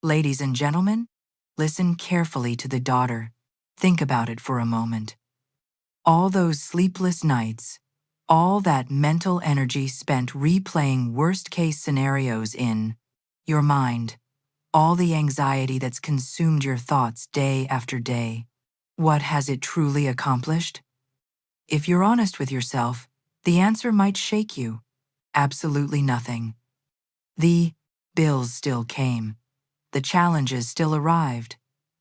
Ladies and gentlemen, listen carefully to the daughter. Think about it for a moment. All those sleepless nights, all that mental energy spent replaying worst-case scenarios in your mind, all the anxiety that's consumed your thoughts day after day. What has it truly accomplished? If you're honest with yourself, the answer might shake you. Absolutely nothing. The bills still came. The challenges still arrived.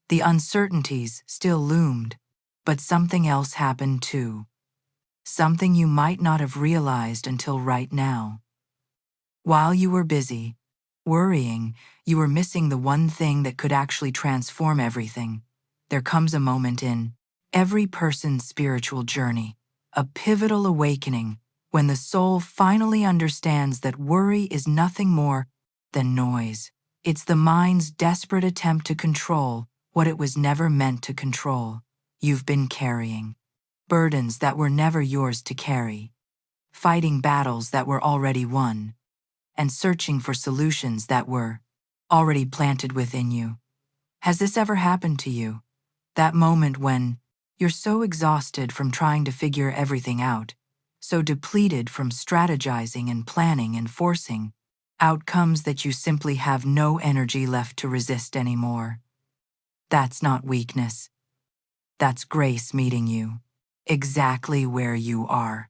The uncertainties still loomed. But something else happened too. Something you might not have realized until right now. While you were busy, worrying, you were missing the one thing that could actually transform everything. There comes a moment in every person's spiritual journey, a pivotal awakening, when the soul finally understands that worry is nothing more than noise. It's the mind's desperate attempt to control what it was never meant to control. You've been carrying burdens that were never yours to carry, fighting battles that were already won, and searching for solutions that were already planted within you. Has this ever happened to you? That moment when you're so exhausted from trying to figure everything out, so depleted from strategizing and planning and forcing outcomes that you simply have no energy left to resist anymore. That's not weakness. That's grace meeting you exactly where you are.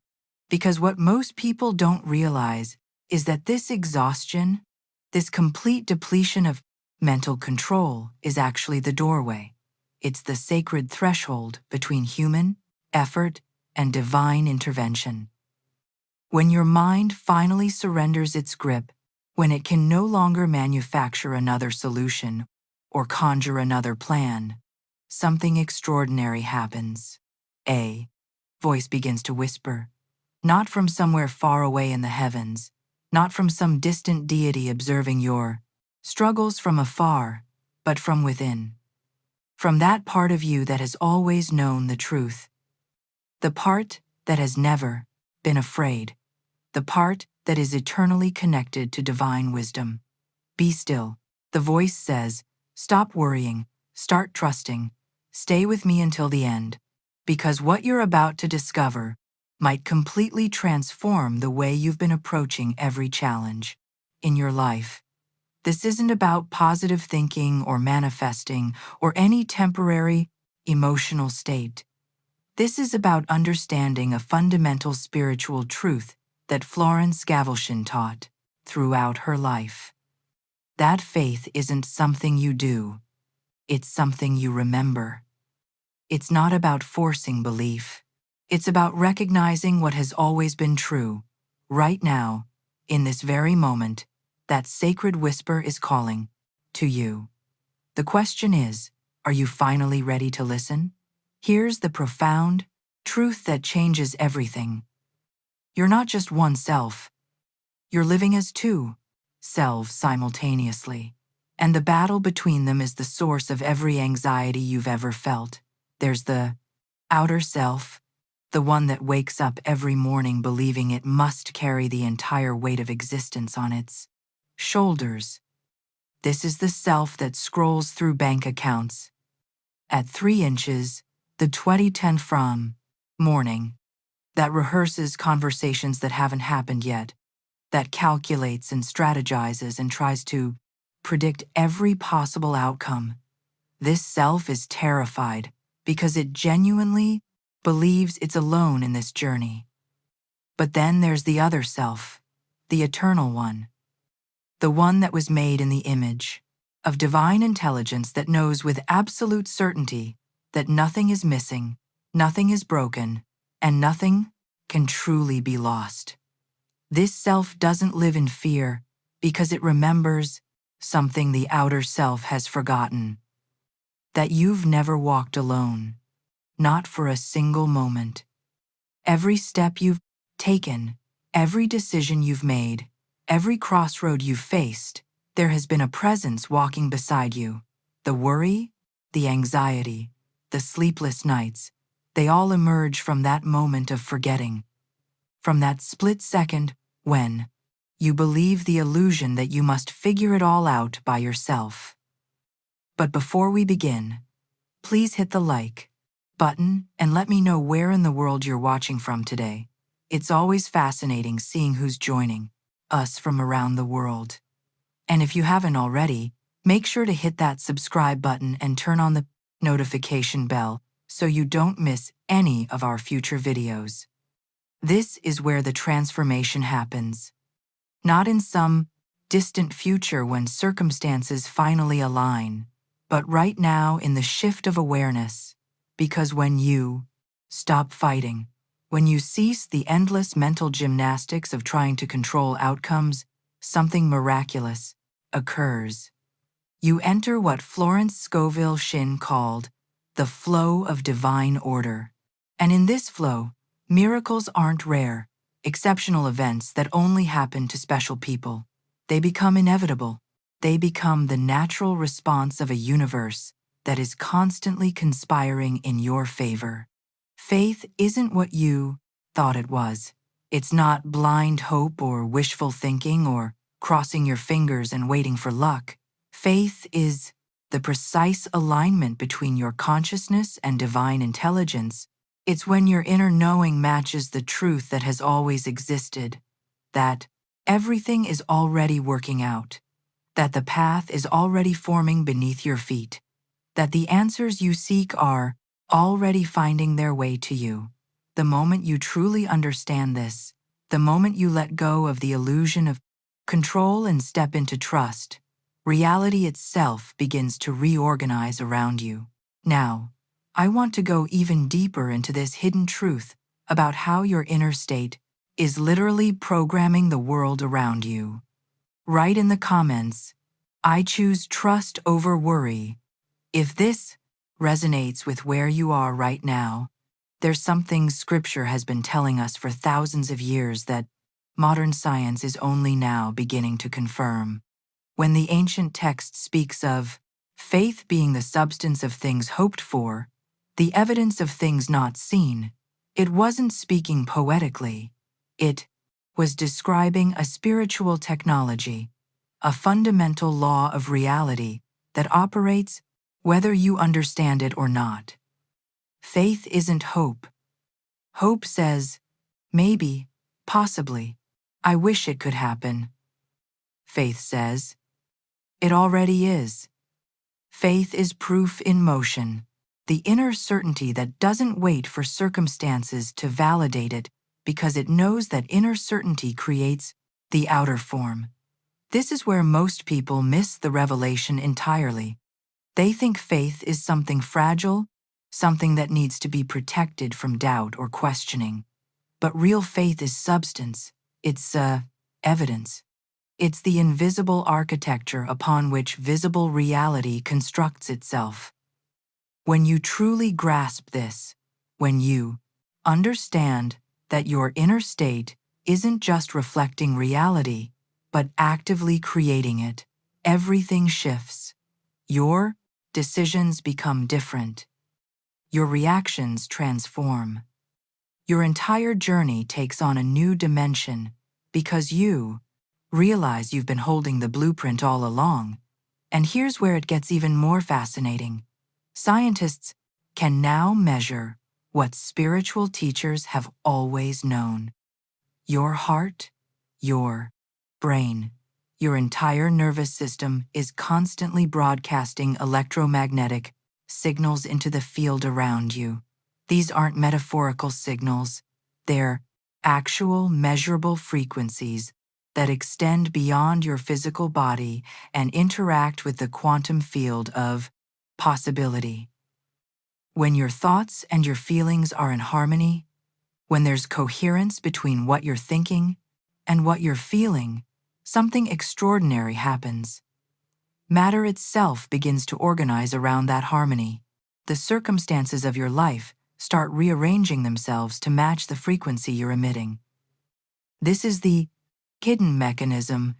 Because what most people don't realize is that this exhaustion, this complete depletion of mental control, is actually the doorway. It's the sacred threshold between human effort and divine intervention. When your mind finally surrenders its grip, when it can no longer manufacture another solution or conjure another plan, something extraordinary happens. A voice begins to whisper, not from somewhere far away in the heavens, not from some distant deity observing your struggles from afar, but from within. From that part of you that has always known the truth. The part that has never been afraid. The part that is eternally connected to divine wisdom. Be still, the voice says. Stop worrying, start trusting, stay with me until the end, because what you're about to discover might completely transform the way you've been approaching every challenge in your life. This isn't about positive thinking or manifesting or any temporary emotional state. This is about understanding a fundamental spiritual truth that Florence Scovel Shinn taught throughout her life. That faith isn't something you do, it's something you remember. It's not about forcing belief. It's about recognizing what has always been true. Right now, in this very moment, that sacred whisper is calling to you. The question is, are you finally ready to listen? Here's the profound truth that changes everything. You're not just one self. You're living as two selves simultaneously. And the battle between them is the source of every anxiety you've ever felt. There's the outer self, the one that wakes up every morning believing it must carry the entire weight of existence on its shoulders. This is the self that scrolls through bank accounts at 3 inches, the 2010 from morning, that rehearses conversations that haven't happened yet, that calculates and strategizes and tries to predict every possible outcome. This self is terrified because it genuinely believes it's alone in this journey. But then there's the other self, the eternal one, the one that was made in the image of divine intelligence that knows with absolute certainty that nothing is missing, nothing is broken, and nothing can truly be lost. This self doesn't live in fear because it remembers something the outer self has forgotten. That you've never walked alone, not for a single moment. Every step you've taken, every decision you've made, every crossroad you've faced, there has been a presence walking beside you. The worry, the anxiety, the sleepless nights, they all emerge from that moment of forgetting. From that split second when you believe the illusion that you must figure it all out by yourself. But before we begin, please hit the like button and let me know where in the world you're watching from today. It's always fascinating seeing who's joining us from around the world. And if you haven't already, make sure to hit that subscribe button and turn on the notification bell so you don't miss any of our future videos. This is where the transformation happens. Not in some distant future when circumstances finally align, but right now in the shift of awareness. Because when you stop fighting, when you cease the endless mental gymnastics of trying to control outcomes, something miraculous occurs. You enter what Florence Scovel Shinn called the flow of divine order. And in this flow, miracles aren't rare, exceptional events that only happen to special people. They become inevitable. They become the natural response of a universe that is constantly conspiring in your favor. Faith isn't what you thought it was. It's not blind hope or wishful thinking or crossing your fingers and waiting for luck. Faith is the precise alignment between your consciousness and divine intelligence. It's when your inner knowing matches the truth that has always existed, that everything is already working out, that the path is already forming beneath your feet, that the answers you seek are already finding their way to you. The moment you truly understand this, the moment you let go of the illusion of control and step into trust, reality itself begins to reorganize around you. Now, I want to go even deeper into this hidden truth about how your inner state is literally programming the world around you. Write in the comments, "I choose trust over worry." If this resonates with where you are right now, there's something Scripture has been telling us for thousands of years that modern science is only now beginning to confirm. When the ancient text speaks of faith being the substance of things hoped for, the evidence of things not seen, it wasn't speaking poetically. It was describing a spiritual technology, a fundamental law of reality that operates whether you understand it or not. Faith isn't hope. Hope says, maybe, possibly, I wish it could happen. Faith says, it already is. Faith is proof in motion, the inner certainty that doesn't wait for circumstances to validate it because it knows that inner certainty creates the outer form. This is where most people miss the revelation entirely. They think faith is something fragile, something that needs to be protected from doubt or questioning. But real faith is substance. It's evidence. It's the invisible architecture upon which visible reality constructs itself. When you truly grasp this, when you understand that your inner state isn't just reflecting reality, but actively creating it, everything shifts. Your decisions become different. Your reactions transform. Your entire journey takes on a new dimension because you realize you've been holding the blueprint all along. And here's where it gets even more fascinating. Scientists can now measure what spiritual teachers have always known. Your heart, your brain, your entire nervous system is constantly broadcasting electromagnetic signals into the field around you. These aren't metaphorical signals. They're actual, measurable frequencies that extend beyond your physical body and interact with the quantum field of possibility. When your thoughts and your feelings are in harmony, when there's coherence between what you're thinking and what you're feeling, something extraordinary happens. Matter itself begins to organize around that harmony. The circumstances of your life start rearranging themselves to match the frequency you're emitting. This is the hidden mechanism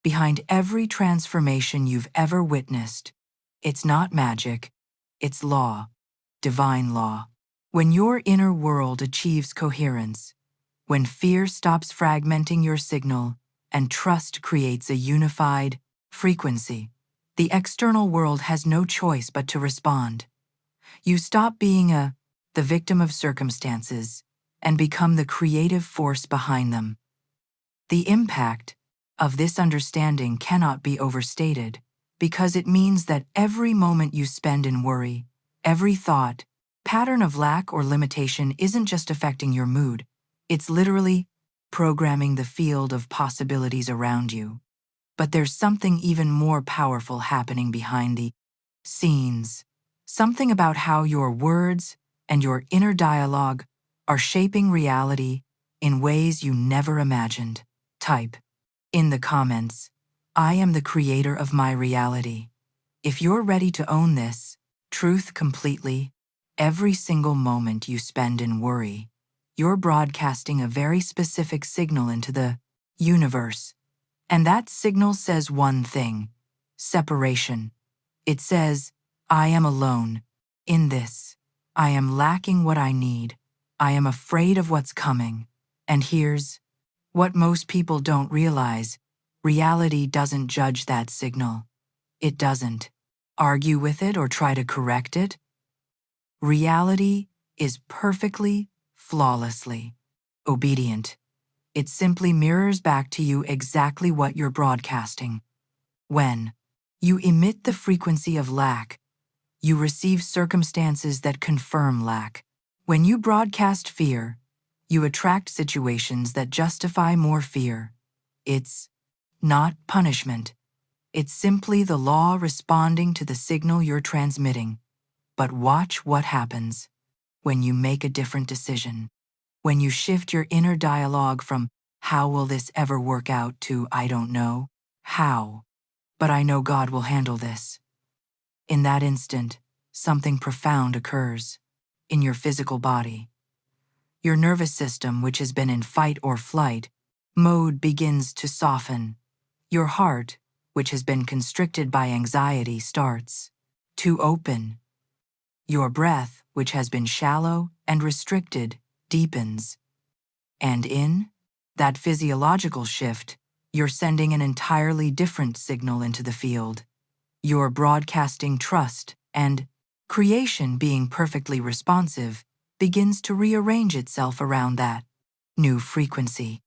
behind every transformation you've ever witnessed. It's not magic, it's law, divine law. When your inner world achieves coherence, when fear stops fragmenting your signal and trust creates a unified frequency, The external world has no choice but to respond. You stop being the victim of circumstances and become the creative force behind them. The impact of this understanding cannot be overstated because it means that every moment you spend in worry, every thought, pattern of lack or limitation isn't just affecting your mood, it's literally programming the field of possibilities around you. But there's something even more powerful happening behind the scenes. Something about how your words and your inner dialogue are shaping reality in ways you never imagined. Type in the comments, "I am the creator of my reality." If you're ready to own this truth completely, every single moment you spend in worry, you're broadcasting a very specific signal into the universe. And that signal says one thing: separation. It says, I am alone in this. I am lacking what I need. I am afraid of what's coming. And here's what most people don't realize: reality doesn't judge that signal. It doesn't argue with it or try to correct it. Reality is perfectly, flawlessly obedient. It simply mirrors back to you exactly what you're broadcasting. When you emit the frequency of lack, you receive circumstances that confirm lack. When you broadcast fear, you attract situations that justify more fear. It's not punishment. It's simply the law responding to the signal you're transmitting. But watch what happens when you make a different decision. When you shift your inner dialogue from "how will this ever work out" to "I don't know how, but I know God will handle this." In that instant, something profound occurs in your physical body. Your nervous system, which has been in fight or flight mode, begins to soften. Your heart, which has been constricted by anxiety, starts to open. Your breath, which has been shallow and restricted, deepens. And in that physiological shift, you're sending an entirely different signal into the field. You're broadcasting trust, and creation, being perfectly responsive, begins to rearrange itself around that new frequency.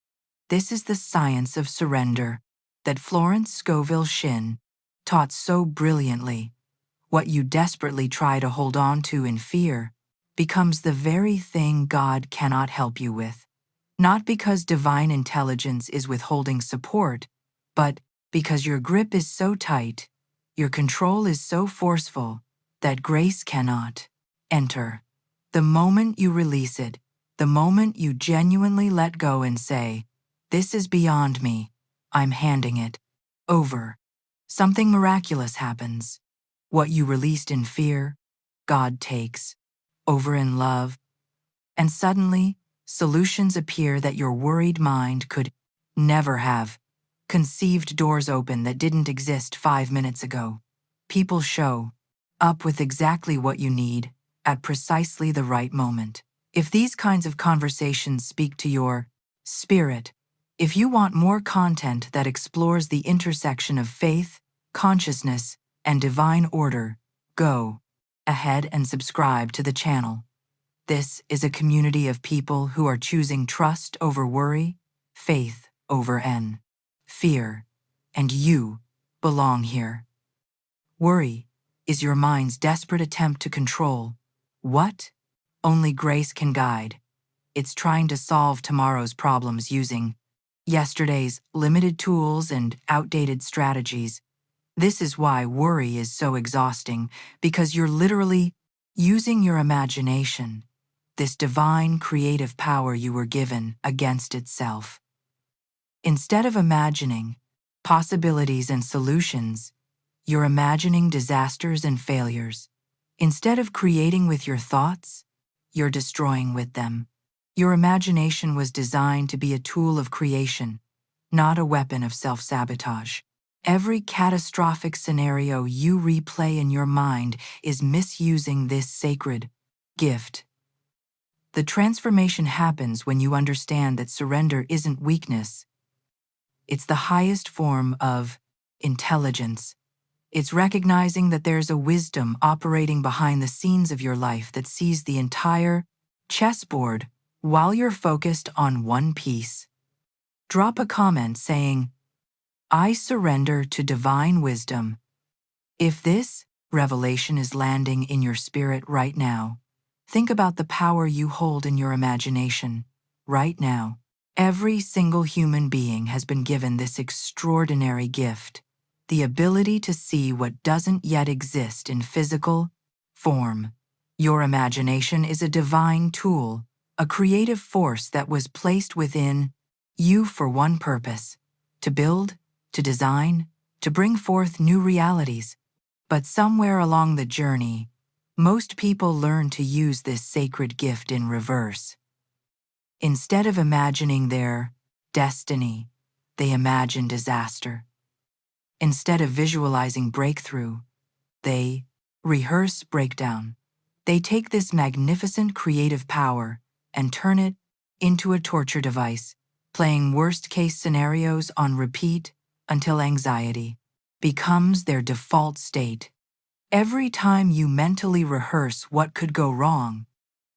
This is the science of surrender that Florence Scovel Shinn taught so brilliantly. What you desperately try to hold on to in fear becomes the very thing God cannot help you with. Not because divine intelligence is withholding support, but because your grip is so tight, your control is so forceful, that grace cannot enter. The moment you release it, the moment you genuinely let go and say, "This is beyond me, I'm handing it over," something miraculous happens. What you released in fear, God takes over in love, and suddenly, solutions appear that your worried mind could never have conceived. Doors open that didn't exist 5 minutes ago. People show up with exactly what you need at precisely the right moment. If these kinds of conversations speak to your spirit, if you want more content that explores the intersection of faith, consciousness, and divine order, go ahead and subscribe to the channel. This is a community of people who are choosing trust over worry, faith over fear, and you belong here. Worry is your mind's desperate attempt to control what only grace can guide. It's trying to solve tomorrow's problems using yesterday's limited tools and outdated strategies. This is why worry is so exhausting, because you're literally using your imagination, this divine creative power you were given, against itself. Instead of imagining possibilities and solutions, you're imagining disasters and failures. Instead of creating with your thoughts, you're destroying with them. Your imagination was designed to be a tool of creation, not a weapon of self-sabotage. Every catastrophic scenario you replay in your mind is misusing this sacred gift. The transformation happens when you understand that surrender isn't weakness. It's the highest form of intelligence. It's recognizing that there's a wisdom operating behind the scenes of your life that sees the entire chessboard while you're focused on one piece. Drop a comment saying, "I surrender to divine wisdom." If this revelation is landing in your spirit right now, think about the power you hold in your imagination right now. Every single human being has been given this extraordinary gift, the ability to see what doesn't yet exist in physical form. Your imagination is a divine tool, a creative force that was placed within you for one purpose: to build, to design, to bring forth new realities. But somewhere along the journey, most people learn to use this sacred gift in reverse. Instead of imagining their destiny, they imagine disaster. Instead of visualizing breakthrough, they rehearse breakdown. They take this magnificent creative power and turn it into a torture device, playing worst-case scenarios on repeat until anxiety becomes their default state. Every time you mentally rehearse what could go wrong,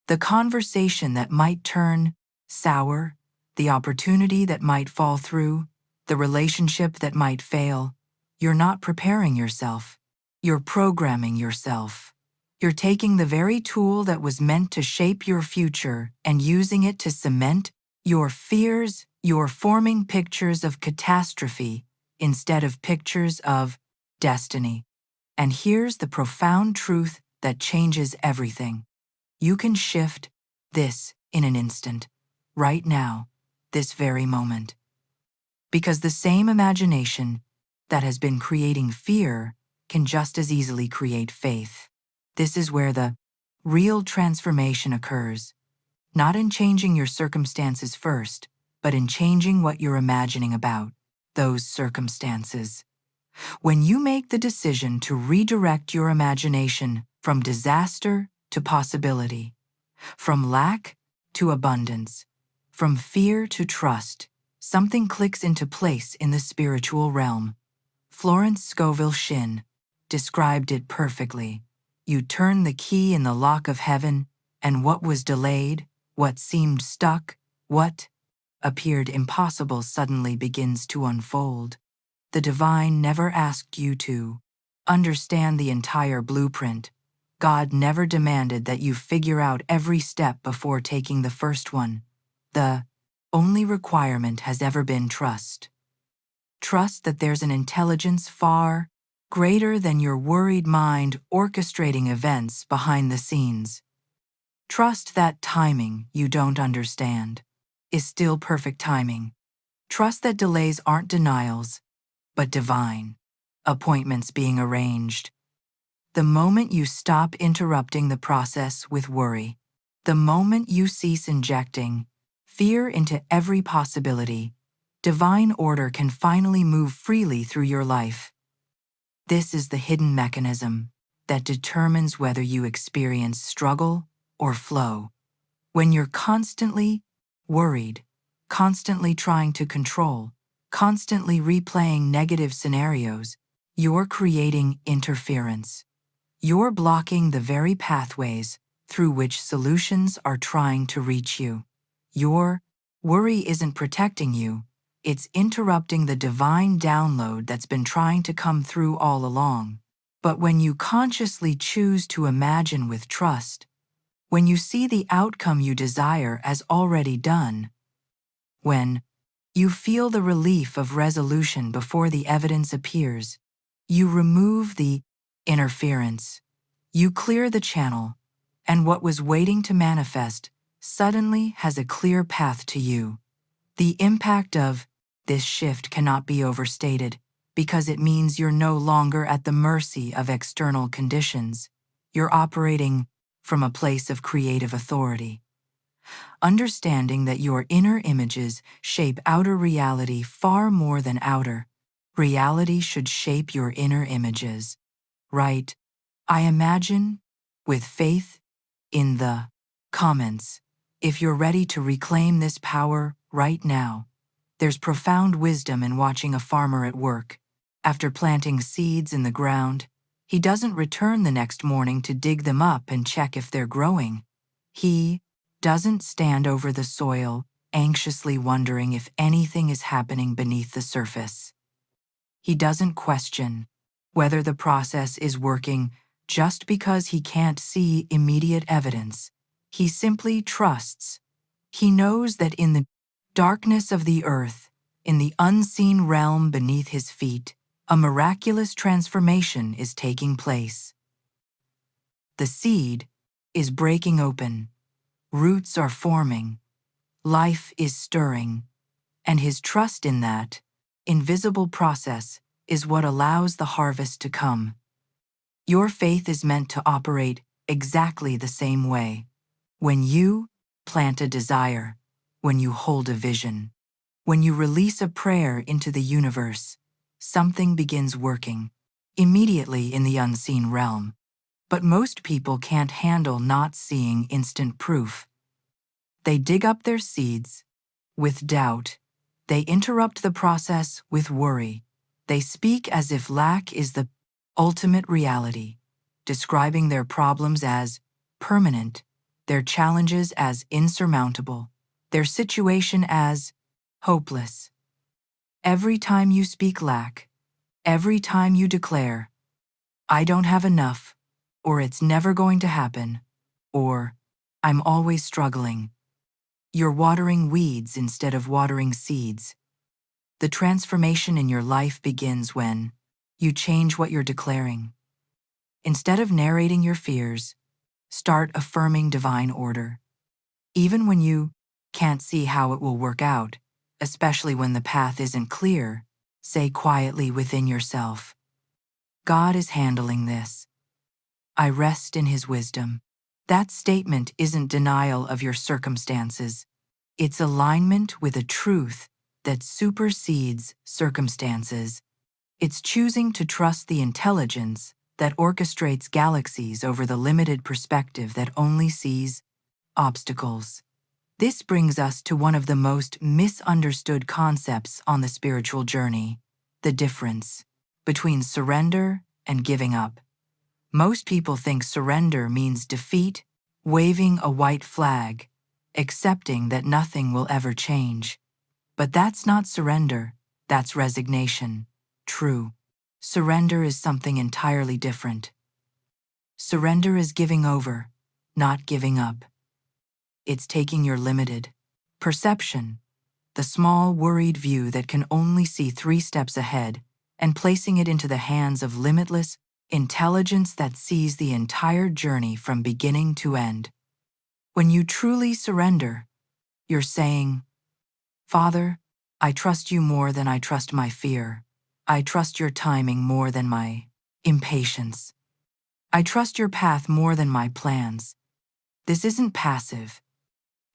the conversation that might turn sour, the opportunity that might fall through, the relationship that might fail, you're not preparing yourself. You're programming yourself. You're taking the very tool that was meant to shape your future and using it to cement your fears. You're forming pictures of catastrophe instead of pictures of destiny. And here's the profound truth that changes everything. You can shift this in an instant, right now, this very moment. Because the same imagination that has been creating fear can just as easily create faith. This is where the real transformation occurs, not in changing your circumstances first, but in changing what you're imagining about those circumstances. When you make the decision to redirect your imagination from disaster to possibility, from lack to abundance, from fear to trust, something clicks into place in the spiritual realm. Florence Scovel Shinn described it perfectly. You turn the key in the lock of heaven, and what was delayed, what seemed stuck, what appeared impossible suddenly begins to unfold. The divine never asked you to understand the entire blueprint. God never demanded that you figure out every step before taking the first one. The only requirement has ever been trust. Trust that there's an intelligence far greater than your worried mind orchestrating events behind the scenes. Trust that timing you don't understand is still perfect timing. Trust that delays aren't denials, but divine appointments being arranged. The moment you stop interrupting the process with worry, the moment you cease injecting fear into every possibility, divine order can finally move freely through your life. This is the hidden mechanism that determines whether you experience struggle or flow. When you're constantly worried, constantly trying to control, constantly replaying negative scenarios, you're creating interference. You're blocking the very pathways through which solutions are trying to reach you. Your worry isn't protecting you, it's interrupting the divine download that's been trying to come through all along. But when you consciously choose to imagine with trust, when you see the outcome you desire as already done, when you feel the relief of resolution before the evidence appears, you remove the interference, you clear the channel, and what was waiting to manifest suddenly has a clear path to you. The impact of this shift cannot be overstated because it means you're no longer at the mercy of external conditions. You're operating from a place of creative authority. Understanding that your inner images shape outer reality far more than outer reality should shape your inner images. Write, "I imagine," with faith in the comments. If you're ready to reclaim this power right now, there's profound wisdom in watching a farmer at work. After planting seeds in the ground, he doesn't return the next morning to dig them up and check if they're growing. He doesn't stand over the soil, anxiously wondering if anything is happening beneath the surface. He doesn't question whether the process is working just because he can't see immediate evidence. He simply trusts. He knows that in the darkness of the earth, in the unseen realm beneath his feet, a miraculous transformation is taking place. The seed is breaking open, roots are forming, life is stirring, and his trust in that invisible process is what allows the harvest to come. Your faith is meant to operate exactly the same way. When you plant a desire, when you hold a vision, when you release a prayer into the universe, something begins working immediately in the unseen realm. But most people can't handle not seeing instant proof. They dig up their seeds with doubt. They interrupt the process with worry. They speak as if lack is the ultimate reality, describing their problems as permanent, their challenges as insurmountable, their situation as hopeless. Every time you speak lack, every time you declare, "I don't have enough," or "It's never going to happen," or "I'm always struggling," you're watering weeds instead of watering seeds. The transformation in your life begins when you change what you're declaring. Instead of narrating your fears, start affirming divine order. Even when you can't see how it will work out, especially when the path isn't clear, say quietly within yourself, "God is handling this. I rest in His wisdom." That statement isn't denial of your circumstances. It's alignment with a truth that supersedes circumstances. It's choosing to trust the intelligence that orchestrates galaxies over the limited perspective that only sees obstacles. This brings us to one of the most misunderstood concepts on the spiritual journey: the difference between surrender and giving up. Most people think surrender means defeat, waving a white flag, accepting that nothing will ever change. But that's not surrender, that's resignation. True. Surrender is something entirely different. Surrender is giving over, not giving up. It's taking your limited perception, the small, worried view that can only see 3 steps ahead, and placing it into the hands of limitless intelligence that sees the entire journey from beginning to end. When you truly surrender, you're saying, "Father, I trust you more than I trust my fear. I trust your timing more than my impatience. I trust your path more than my plans." This isn't passive.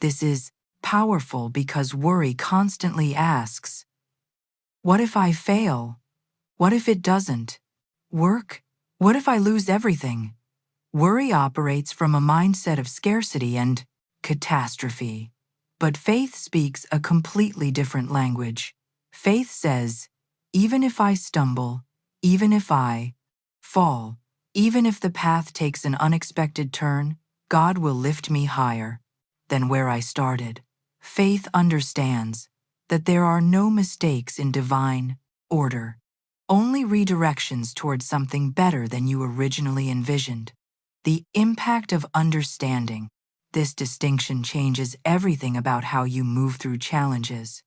This is powerful because worry constantly asks, "What if I fail? What if it doesn't work? What if I lose everything?" Worry operates from a mindset of scarcity and catastrophe. But faith speaks a completely different language. Faith says, "Even if I stumble, even if I fall, even if the path takes an unexpected turn, God will lift me higher than where I started." Faith understands that there are no mistakes in divine order, only redirections towards something better than you originally envisioned. The impact of understanding this distinction changes everything about how you move through challenges.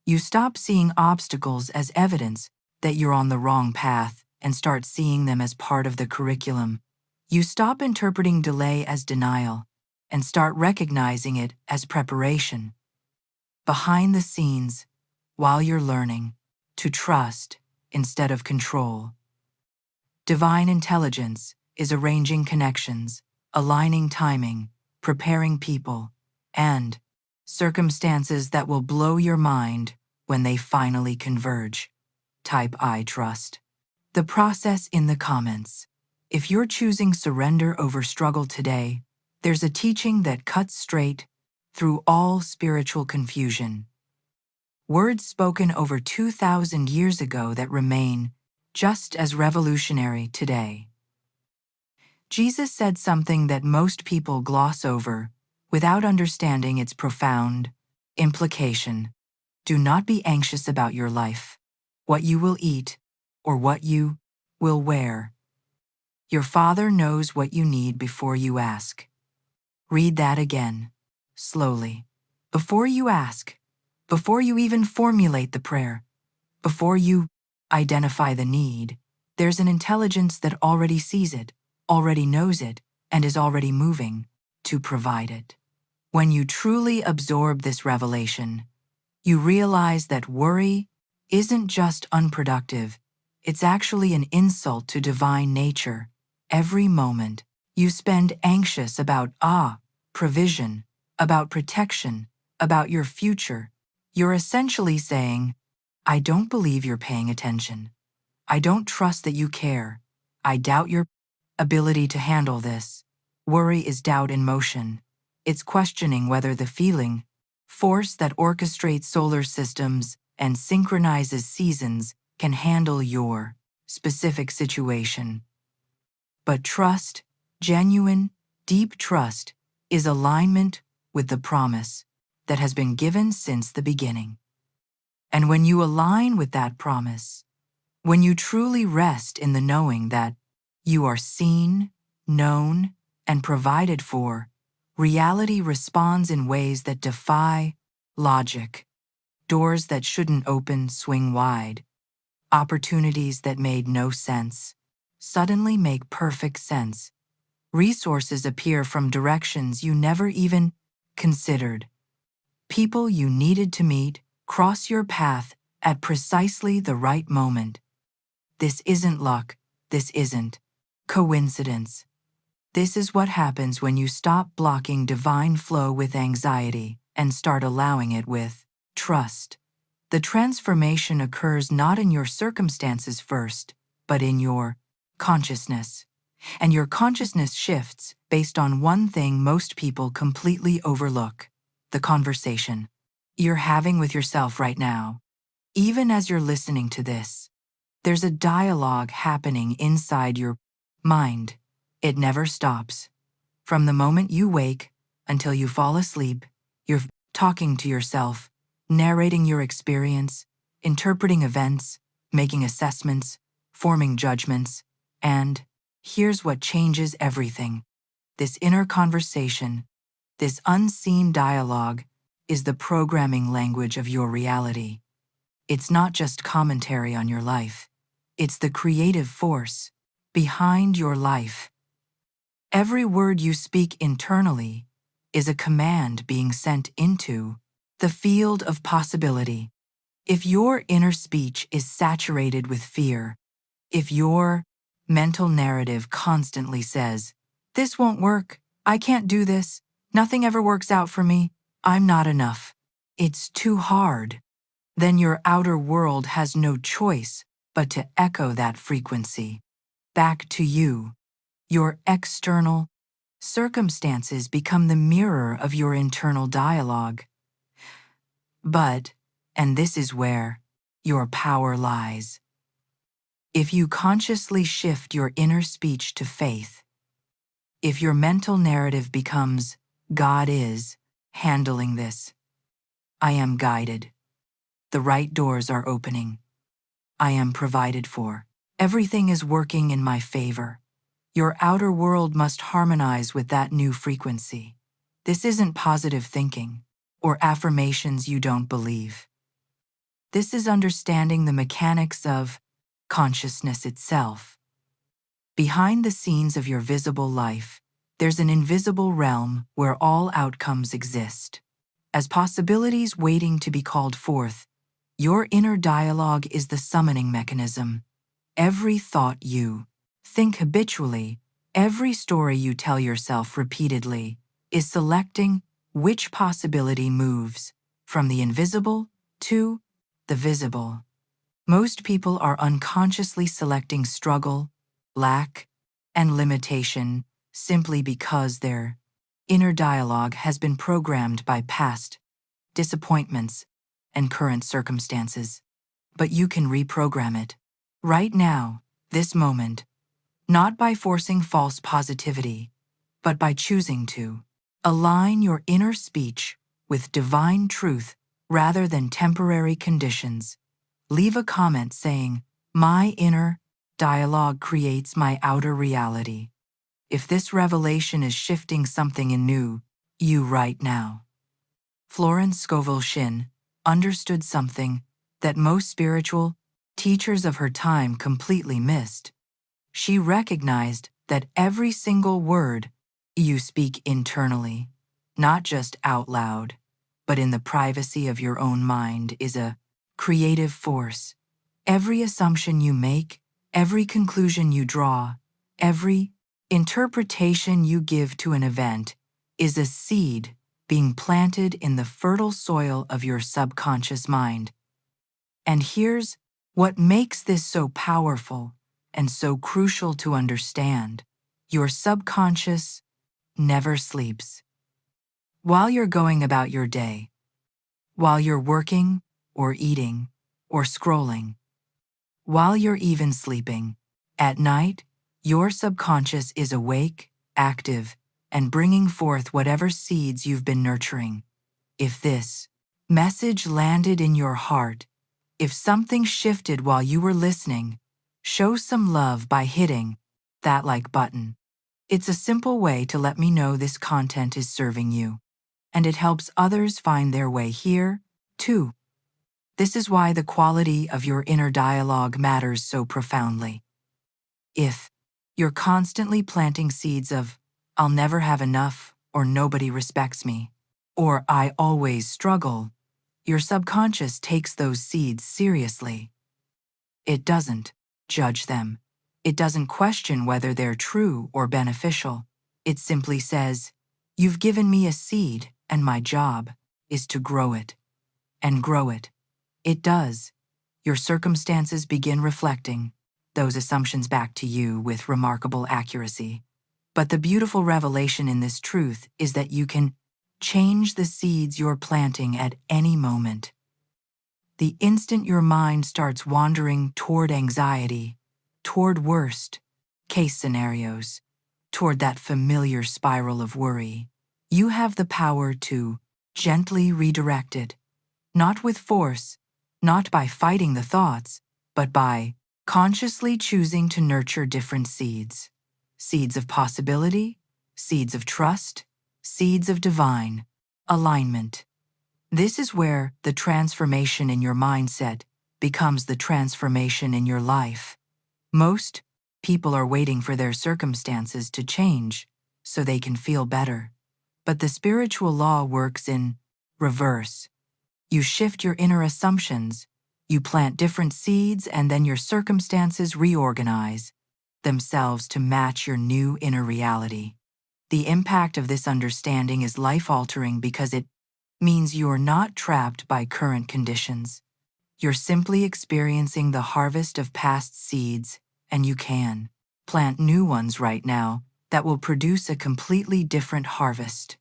You stop seeing obstacles as evidence that you're on the wrong path and start seeing them as part of the curriculum. You stop interpreting delay as denial and start recognizing it as preparation. Behind the scenes, while you're learning to trust instead of control, divine intelligence is arranging connections, aligning timing, preparing people, and circumstances that will blow your mind when they finally converge. Type "I trust" the process in the comments. If you're choosing surrender over struggle today, there's a teaching that cuts straight through all spiritual confusion. Words spoken over 2,000 years ago that remain just as revolutionary today. Jesus said something that most people gloss over without understanding its profound implication. Do not be anxious about your life, what you will eat, or what you will wear. Your Father knows what you need before you ask. Read that again, slowly. Before you ask, before you even formulate the prayer, before you identify the need, there's an intelligence that already sees it, already knows it, and is already moving to provide it. When you truly absorb this revelation, you realize that worry isn't just unproductive, it's actually an insult to divine nature. Every moment you spend anxious about provision, about protection, about your future, you're essentially saying, I don't believe you're paying attention. I don't trust that you care. I doubt your ability to handle this. Worry is doubt in motion. It's questioning whether the feeling, force that orchestrates solar systems and synchronizes seasons can handle your specific situation. But trust, genuine, deep trust, is alignment with the promise that has been given since the beginning. And when you align with that promise, when you truly rest in the knowing that you are seen, known, and provided for, reality responds in ways that defy logic. Doors that shouldn't open swing wide. Opportunities that made no sense suddenly make perfect sense. Resources appear from directions you never even considered. People you needed to meet cross your path at precisely the right moment. This isn't luck. This isn't coincidence. This is what happens when you stop blocking divine flow with anxiety and start allowing it with trust. The transformation occurs not in your circumstances first, but in your consciousness. And your consciousness shifts based on one thing most people completely overlook: the conversation you're having with yourself right now. Even as you're listening to this, there's a dialogue happening inside your mind. It never stops. From the moment you wake until you fall asleep, you're talking to yourself, narrating your experience, interpreting events, making assessments, forming judgments, and here's what changes everything. This inner conversation, this unseen dialogue, is the programming language of your reality. It's not just commentary on your life. It's the creative force behind your life. Every word you speak internally is a command being sent into the field of possibility. If your inner speech is saturated with fear, if your mental narrative constantly says, "This won't work, I can't do this, nothing ever works out for me, I'm not enough, it's too hard," then your outer world has no choice but to echo that frequency back to you. Your external circumstances become the mirror of your internal dialogue. But, and this is where your power lies, if you consciously shift your inner speech to faith, if your mental narrative becomes, "God is handling this. I am guided. The right doors are opening. I am provided for. Everything is working in my favor," your outer world must harmonize with that new frequency. This isn't positive thinking or affirmations you don't believe. This is understanding the mechanics of consciousness itself. Behind the scenes of your visible life, there's an invisible realm where all outcomes exist. As possibilities waiting to be called forth, your inner dialogue is the summoning mechanism. Every thought you think habitually, every story you tell yourself repeatedly, is selecting which possibility moves from the invisible to the visible. Most people are unconsciously selecting struggle, lack, and limitation simply because their inner dialogue has been programmed by past disappointments and current circumstances. But you can reprogram it. Right now, this moment, not by forcing false positivity, but by choosing to align your inner speech with divine truth rather than temporary conditions. Leave a comment saying, "My inner dialogue creates my outer reality." If this revelation is shifting something in you right now. Florence Scovel Shinn understood something that most spiritual teachers of her time completely missed. She recognized that every single word you speak internally, not just out loud, but in the privacy of your own mind, is a creative force. Every assumption you make, every conclusion you draw, every interpretation you give to an event is a seed being planted in the fertile soil of your subconscious mind. And here's what makes this so powerful and so crucial to understand. Your subconscious never sleeps. While you're going about your day, while you're working or eating or scrolling, while you're even sleeping, at night, your subconscious is awake, active, and bringing forth whatever seeds you've been nurturing. If this message landed in your heart, if something shifted while you were listening, show some love by hitting that like button. It's a simple way to let me know this content is serving you, and it helps others find their way here, too. This is why the quality of your inner dialogue matters so profoundly. If you're constantly planting seeds of, "I'll never have enough," or "nobody respects me," or "I always struggle," your subconscious takes those seeds seriously. It doesn't judge them. It doesn't question whether they're true or beneficial. It simply says, "You've given me a seed, and my job is to grow it." And grow it. It does. Your circumstances begin reflecting those assumptions back to you with remarkable accuracy. But the beautiful revelation in this truth is that you can change the seeds you're planting at any moment. The instant your mind starts wandering toward anxiety, toward worst case scenarios, toward that familiar spiral of worry, you have the power to gently redirect it, not with force, not by fighting the thoughts, but by consciously choosing to nurture different seeds. Seeds of possibility, seeds of trust, seeds of divine alignment. This is where the transformation in your mindset becomes the transformation in your life. Most people are waiting for their circumstances to change so they can feel better. But the spiritual law works in reverse. You shift your inner assumptions, you plant different seeds, and then your circumstances reorganize themselves to match your new inner reality. The impact of this understanding is life-altering because it means you're not trapped by current conditions. You're simply experiencing the harvest of past seeds, and you can plant new ones right now that will produce a completely different harvest.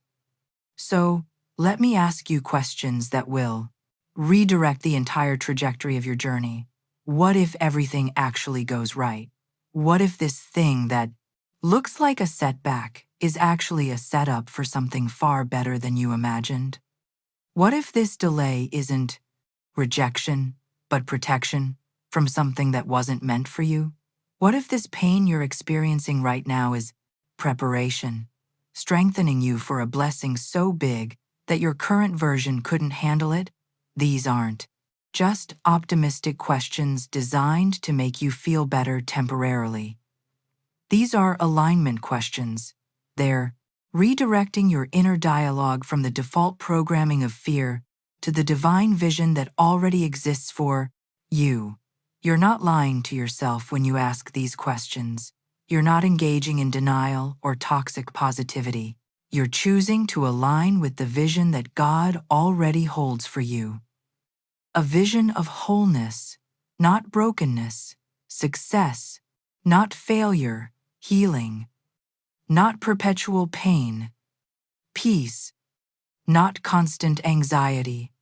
So, let me ask you questions that will redirect the entire trajectory of your journey. What if everything actually goes right? What if this thing that looks like a setback is actually a setup for something far better than you imagined? What if this delay isn't rejection, but protection from something that wasn't meant for you? What if this pain you're experiencing right now is preparation, strengthening you for a blessing so big that your current version couldn't handle it? These aren't just optimistic questions designed to make you feel better temporarily. These are alignment questions. They're redirecting your inner dialogue from the default programming of fear to the divine vision that already exists for you. You're not lying to yourself when you ask these questions. You're not engaging in denial or toxic positivity. You're choosing to align with the vision that God already holds for you. A vision of wholeness, not brokenness, success, not failure, healing, not perpetual pain, peace, not constant anxiety.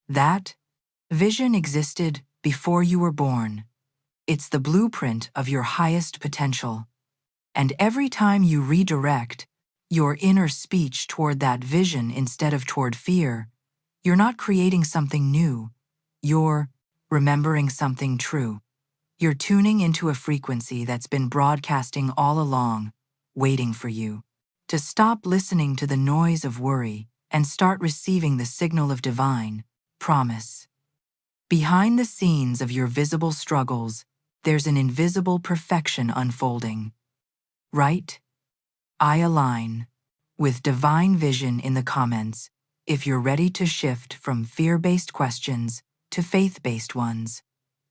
That vision existed before you were born. It's the blueprint of your highest potential. And every time you redirect your inner speech toward that vision instead of toward fear, you're not creating something new. You're remembering something true. You're tuning into a frequency that's been broadcasting all along, waiting for you to stop listening to the noise of worry and start receiving the signal of divine promise. Behind the scenes of your visible struggles, there's an invisible perfection unfolding. Right? I align with divine vision in the comments if you're ready to shift from fear-based questions to faith-based ones.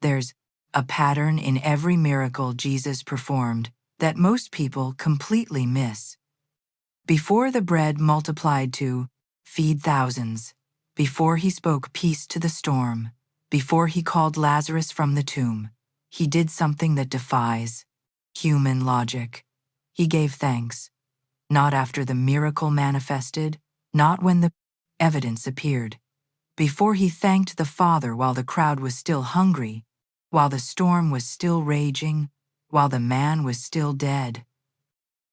There's a pattern in every miracle Jesus performed that most people completely miss. Before the bread multiplied to feed thousands, before he spoke peace to the storm, before he called Lazarus from the tomb, he did something that defies human logic. He gave thanks, not after the miracle manifested, not when the evidence appeared. Before he thanked the Father while the crowd was still hungry, while the storm was still raging, while the man was still dead.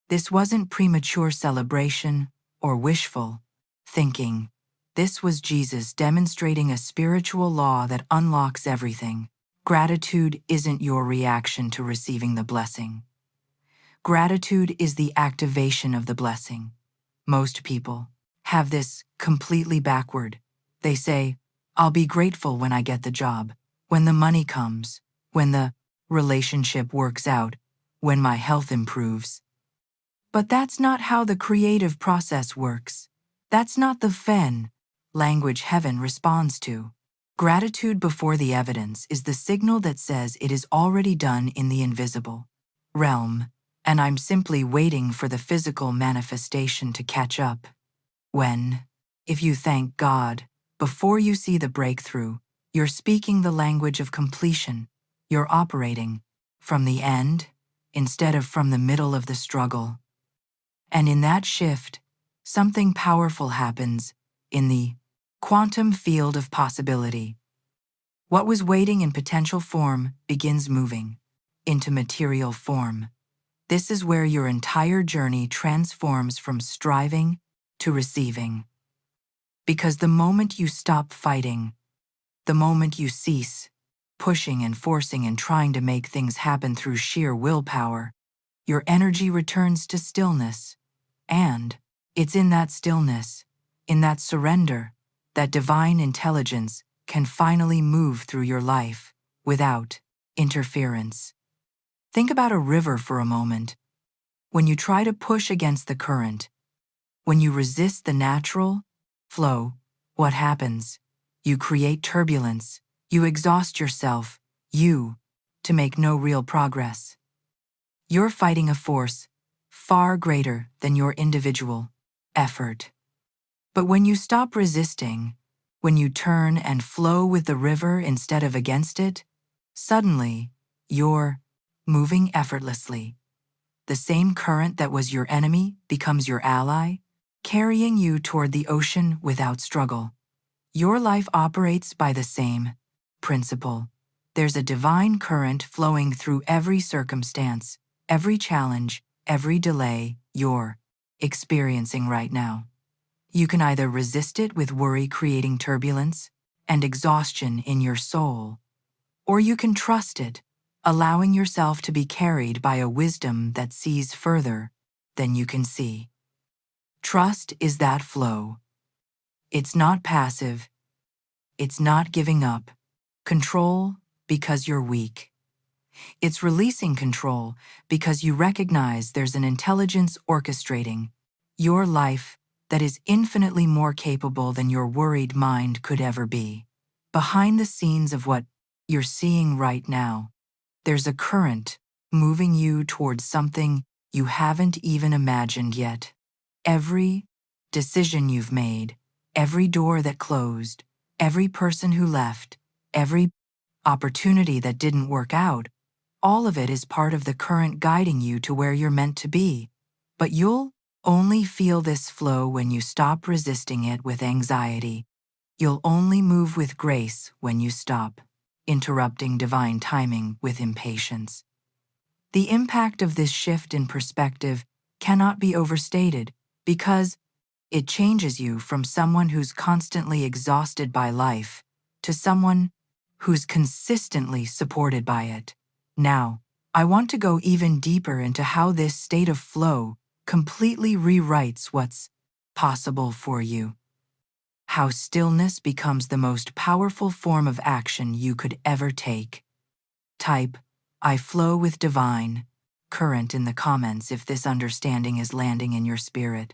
This wasn't premature celebration or wishful thinking. This was Jesus demonstrating a spiritual law that unlocks everything. Gratitude isn't your reaction to receiving the blessing. Gratitude is the activation of the blessing. Most people have this completely backward. They say, I'll be grateful when I get the job, when the money comes, when the relationship works out, when my health improves. But that's not how the creative process works. That's not the Fen language heaven responds to. Gratitude before the evidence is the signal that says it is already done in the invisible realm, and I'm simply waiting for the physical manifestation to catch up. If you thank God before you see the breakthrough, you're speaking the language of completion. You're operating from the end instead of from the middle of the struggle. And in that shift, something powerful happens in the quantum field of possibility. What was waiting in potential form begins moving into material form. This is where your entire journey transforms from striving to receiving. Because the moment you stop fighting, the moment you cease pushing and forcing and trying to make things happen through sheer willpower, your energy returns to stillness. And it's in that stillness, in that surrender, that divine intelligence can finally move through your life without interference. Think about a river for a moment. When you try to push against the current, when you resist the natural flow, what happens? You create turbulence, you exhaust yourself, to make no real progress. You're fighting a force far greater than your individual effort. But when you stop resisting, when you turn and flow with the river instead of against it, suddenly you're moving effortlessly. The same current that was your enemy becomes your ally, carrying you toward the ocean without struggle. Your life operates by the same principle. There's a divine current flowing through every circumstance, every challenge, every delay you're experiencing right now. You can either resist it with worry creating turbulence and exhaustion in your soul, or you can trust it, allowing yourself to be carried by a wisdom that sees further than you can see. Trust is that flow. It's not passive. It's not giving up control because you're weak. It's releasing control because you recognize there's an intelligence orchestrating your life that is infinitely more capable than your worried mind could ever be. Behind the scenes of what you're seeing right now, there's a current moving you towards something you haven't even imagined yet. Every decision you've made, every door that closed, every person who left, every opportunity that didn't work out, all of it is part of the current guiding you to where you're meant to be. But you'll only feel this flow when you stop resisting it with anxiety. You'll only move with grace when you stop interrupting divine timing with impatience. The impact of this shift in perspective cannot be overstated because it changes you from someone who's constantly exhausted by life to someone who's consistently supported by it. Now, I want to go even deeper into how this state of flow completely rewrites what's possible for you. How stillness becomes the most powerful form of action you could ever take. Type, "I flow with divine current" in the comments if this understanding is landing in your spirit.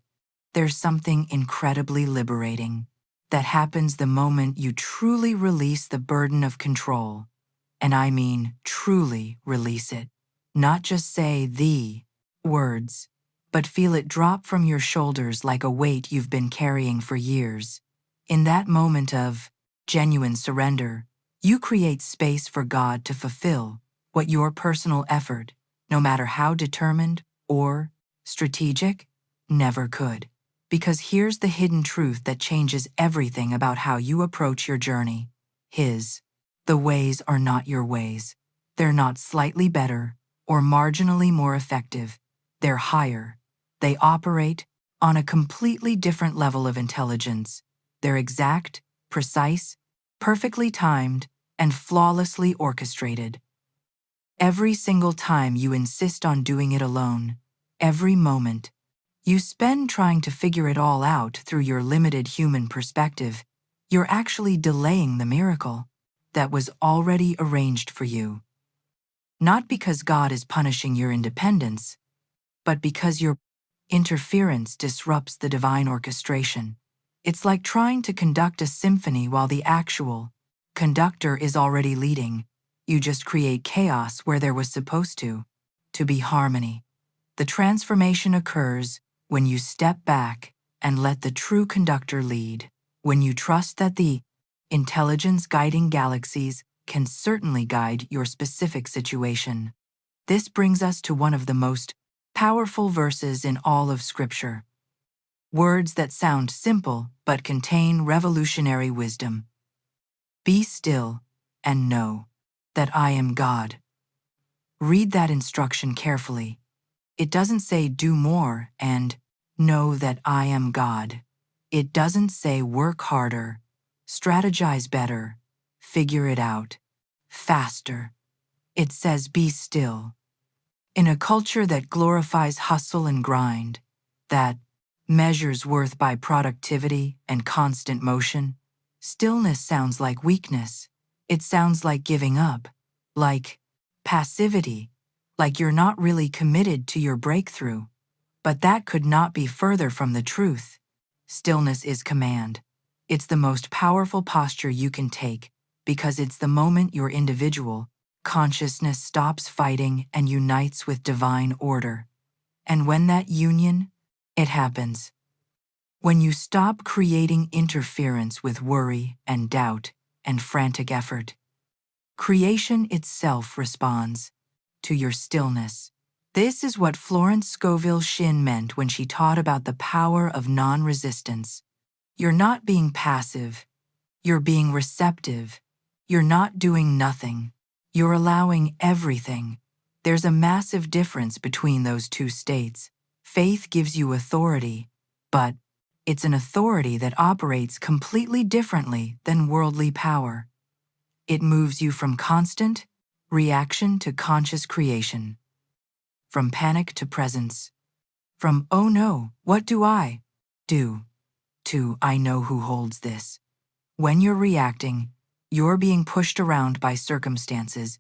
There's something incredibly liberating that happens the moment you truly release the burden of control. And I mean truly release it. Not just say the words, but feel it drop from your shoulders like a weight you've been carrying for years. In that moment of genuine surrender, you create space for God to fulfill what your personal effort, no matter how determined or strategic, never could. Because here's the hidden truth that changes everything about how you approach your journey. The ways are not your ways. They're not slightly better or marginally more effective. They're higher. They operate on a completely different level of intelligence. They're exact, precise, perfectly timed, and flawlessly orchestrated. Every single time you insist on doing it alone, every moment you spend trying to figure it all out through your limited human perspective, you're actually delaying the miracle that was already arranged for you. Not because God is punishing your independence, but because your interference disrupts the divine orchestration. It's like trying to conduct a symphony while the actual conductor is already leading. You just create chaos where there was supposed to be harmony. The transformation occurs when you step back and let the true conductor lead, when you trust that the intelligence guiding galaxies can certainly guide your specific situation. This brings us to one of the most powerful verses in all of Scripture. Words that sound simple but contain revolutionary wisdom. "Be still and know that I am God." Read that instruction carefully. It doesn't say do more and know that I am God. It doesn't say work harder, strategize better, figure it out faster. It says be still. In a culture that glorifies hustle and grind, that measures worth by productivity and constant motion, stillness sounds like weakness. It sounds like giving up, like passivity, like you're not really committed to your breakthrough. But that could not be further from the truth. Stillness is command. It's the most powerful posture you can take because it's the moment your individual consciousness stops fighting and unites with divine order. And when that union, it happens. When you stop creating interference with worry and doubt and frantic effort, creation itself responds to your stillness. This is what Florence Scovel Shinn meant when she taught about the power of non-resistance. You're not being passive. You're being receptive. You're not doing nothing. You're allowing everything. There's a massive difference between those two states. Faith gives you authority, but it's an authority that operates completely differently than worldly power. It moves you from constant reaction to conscious creation. From panic to presence. From, "Oh no, what do I do?" to, "I know who holds this." When you're reacting, you're being pushed around by circumstances,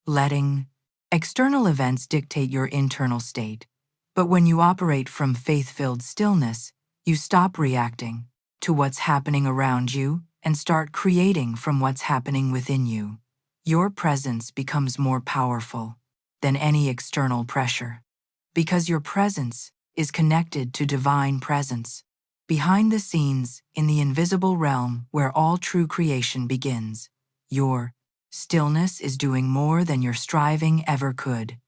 letting external events dictate your internal state. But when you operate from faith-filled stillness, you stop reacting to what's happening around you and start creating from what's happening within you. Your presence becomes more powerful than any external pressure, because your presence is connected to divine presence, behind the scenes in the invisible realm where all true creation begins. Your stillness is doing more than your striving ever could.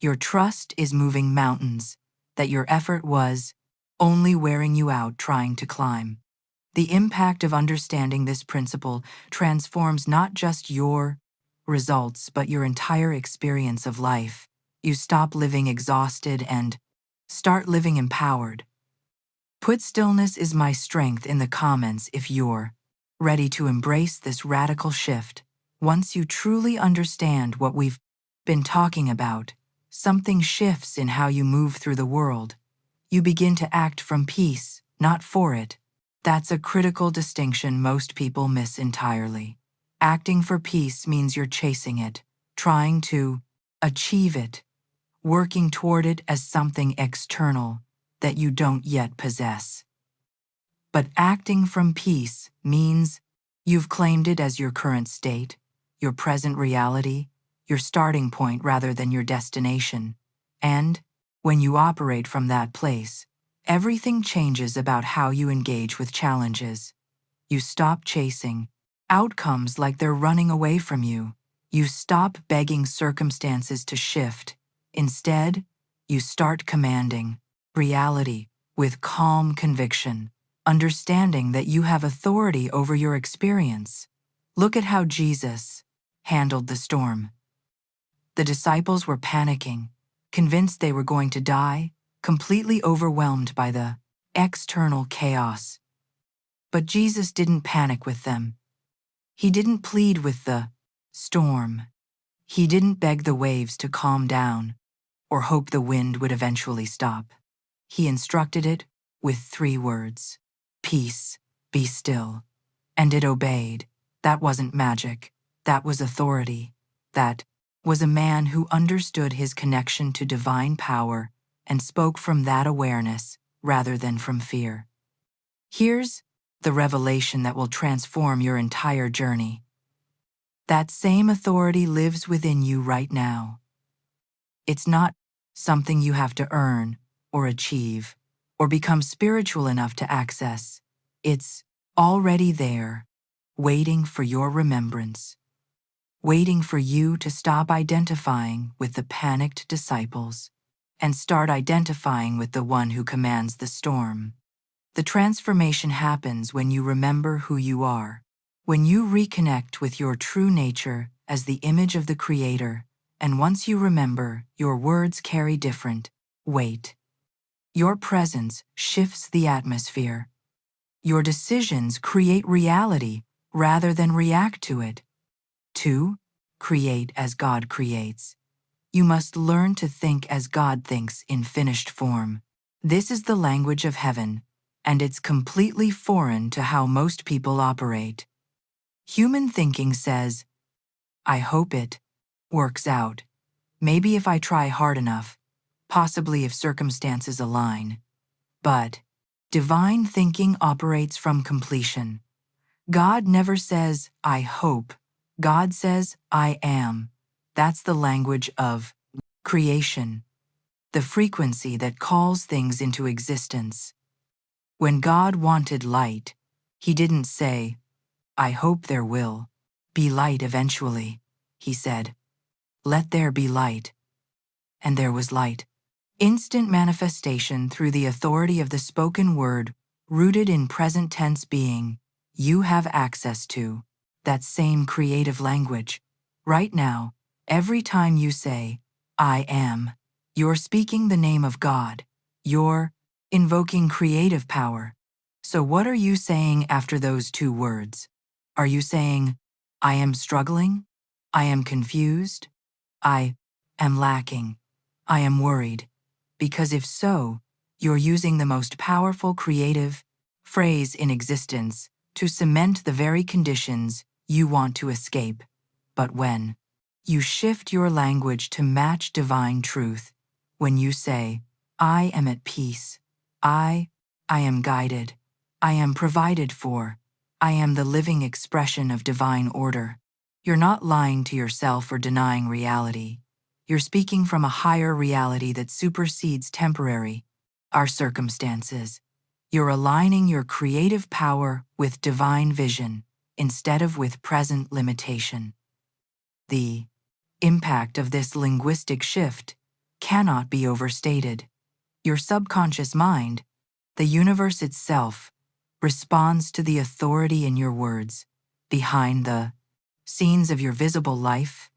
Your trust is moving mountains that your effort was only wearing you out trying to climb. The impact of understanding this principle transforms not just your results, but your entire experience of life. You stop living exhausted and start living empowered. Put stillness is my strength in the comments if you're ready to embrace this radical shift. Once you truly understand what we've been talking about, something shifts in how you move through the world. You begin to act from peace, not for it. That's a critical distinction most people miss entirely. Acting for peace means you're chasing it, trying to achieve it, working toward it as something external that you don't yet possess. But acting from peace means you've claimed it as your current state, your present reality, your starting point rather than your destination. And when you operate from that place, everything changes about how you engage with challenges. You stop chasing outcomes like they're running away from you. You stop begging circumstances to shift. Instead, you start commanding reality with calm conviction, understanding that you have authority over your experience. Look at how Jesus handled the storm. The disciples were panicking, convinced they were going to die, completely overwhelmed by the external chaos. But Jesus didn't panic with them. He didn't plead with the storm. He didn't beg the waves to calm down or hope the wind would eventually stop. He instructed it with 3 words: peace, be still. And it obeyed. That wasn't magic. That was authority. That was a man who understood his connection to divine power and spoke from that awareness rather than from fear. Here's the revelation that will transform your entire journey. That same authority lives within you right now. It's not something you have to earn or achieve or become spiritual enough to access. It's already there, waiting for your remembrance, waiting for you to stop identifying with the panicked disciples and start identifying with the one who commands the storm. The transformation happens when you remember who you are, when you reconnect with your true nature as the image of the Creator, and once you remember, your words carry different weight. Your presence shifts the atmosphere. Your decisions create reality rather than react to it. 2. Create as God creates. You must learn to think as God thinks in finished form. This is the language of heaven, and it's completely foreign to how most people operate. Human thinking says, I hope it works out. Maybe if I try hard enough, possibly if circumstances align. But divine thinking operates from completion. God never says, I hope. God says, I am. That's the language of creation, the frequency that calls things into existence. When God wanted light, He didn't say, I hope there will be light eventually. He said, let there be light. And there was light. Instant manifestation through the authority of the spoken word, rooted in present tense being. You have access to that same creative language. Right now, every time you say, I am, you're speaking the name of God. You're invoking creative power. So what are you saying after those 2 words? Are you saying, I am struggling? I am confused? I am lacking? I am worried? Because if so, you're using the most powerful creative phrase in existence to cement the very conditions you want to escape. But when you shift your language to match divine truth, when you say, I am at peace, I am guided, I am provided for, I am the living expression of divine order, you're not lying to yourself or denying reality. You're speaking from a higher reality that supersedes temporary, our circumstances. You're aligning your creative power with divine vision instead of with present limitation. The impact of this linguistic shift cannot be overstated. Your subconscious mind, the universe itself, responds to the authority in your words. Behind the scenes of your visible life,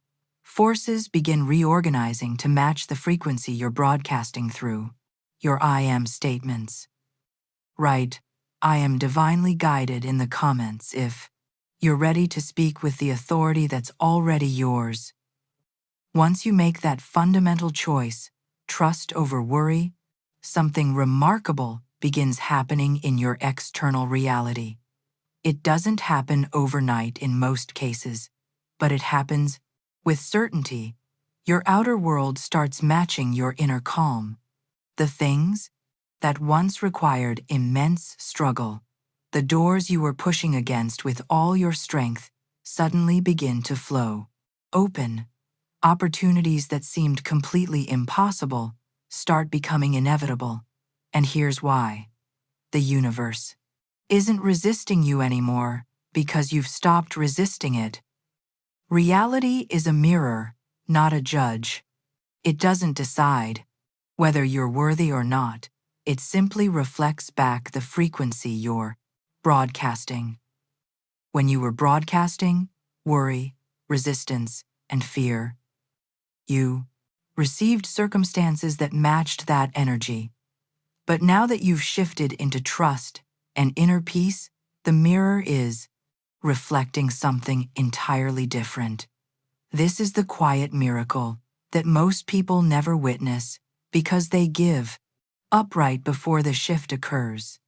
forces begin reorganizing to match the frequency you're broadcasting through. Your I am statements. Write, "I am divinely guided" in the comments if you're ready to speak with the authority that's already yours. Once you make that fundamental choice, trust over worry, something remarkable begins happening in your external reality. It doesn't happen overnight in most cases, but it happens with certainty. Your outer world starts matching your inner calm. The things that once required immense struggle, the doors you were pushing against with all your strength, suddenly begin to flow open. Opportunities that seemed completely impossible start becoming inevitable. And here's why. The universe isn't resisting you anymore because you've stopped resisting it. Reality is a mirror, not a judge. It doesn't decide whether you're worthy or not. It simply reflects back the frequency you're broadcasting. When you were broadcasting worry, resistance, and fear, you received circumstances that matched that energy. But now that you've shifted into trust and inner peace, the mirror is reflecting something entirely different. This is the quiet miracle that most people never witness because they give up right before the shift occurs.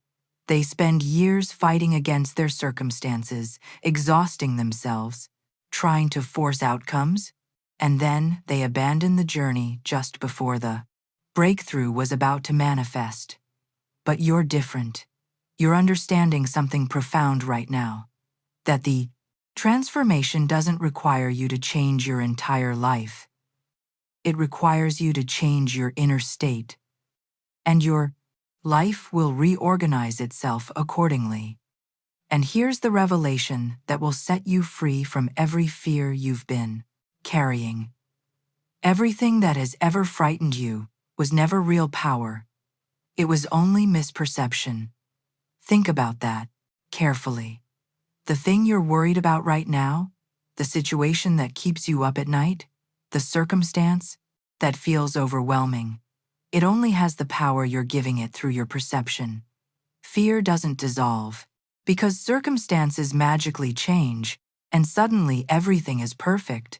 They spend years fighting against their circumstances, exhausting themselves, trying to force outcomes, and then they abandon the journey just before the breakthrough was about to manifest. But you're different. You're understanding something profound right now. That the transformation doesn't require you to change your entire life. It requires you to change your inner state. And your life will reorganize itself accordingly. And here's the revelation that will set you free from every fear you've been carrying. Everything that has ever frightened you was never real power. It was only misperception. Think about that carefully. The thing you're worried about right now, the situation that keeps you up at night, the circumstance that feels overwhelming, it only has the power you're giving it through your perception. Fear doesn't dissolve because circumstances magically change and suddenly everything is perfect.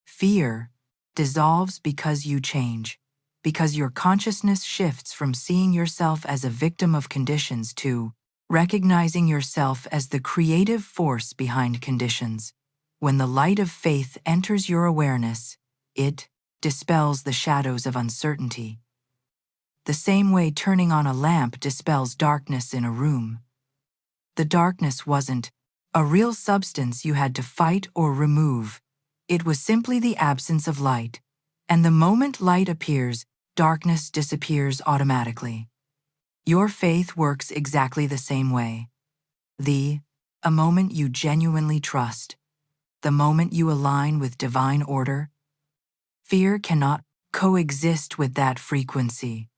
Fear dissolves because you change, because your consciousness shifts from seeing yourself as a victim of conditions to recognizing yourself as the creative force behind conditions. When the light of faith enters your awareness, it dispels the shadows of uncertainty. The same way turning on a lamp dispels darkness in a room. The darkness wasn't a real substance you had to fight or remove. It was simply the absence of light. And the moment light appears, darkness disappears automatically. Your faith works exactly the same way. A moment you genuinely trust, the moment you align with divine order, fear cannot coexist with that frequency.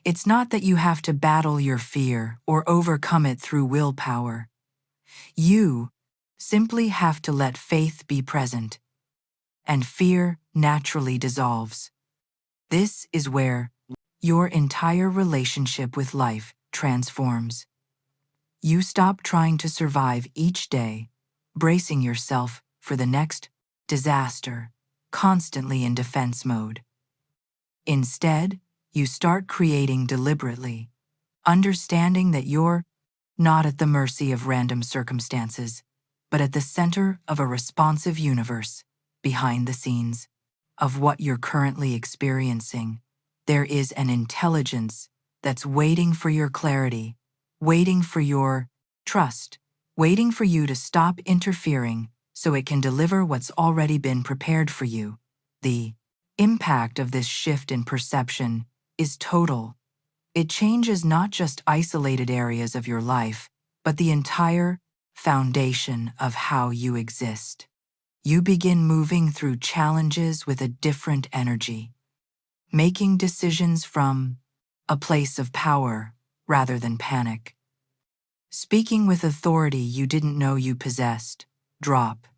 It's not that you have to battle your fear or overcome it through willpower. You simply have to let faith be present, and fear naturally dissolves. This is where your entire relationship with life transforms. You stop trying to survive each day, bracing yourself for the next disaster, constantly in defense mode. Instead, you start creating deliberately, understanding that you're not at the mercy of random circumstances, but at the center of a responsive universe. Behind the scenes of what you're currently experiencing, there is an intelligence that's waiting for your clarity, waiting for your trust, waiting for you to stop interfering so it can deliver what's already been prepared for you. The impact of this shift in perception is total. It changes not just isolated areas of your life, but the entire foundation of how you exist. You begin moving through challenges with a different energy, making decisions from a place of power rather than panic. Speaking with authority you didn't know you possessed. Drop.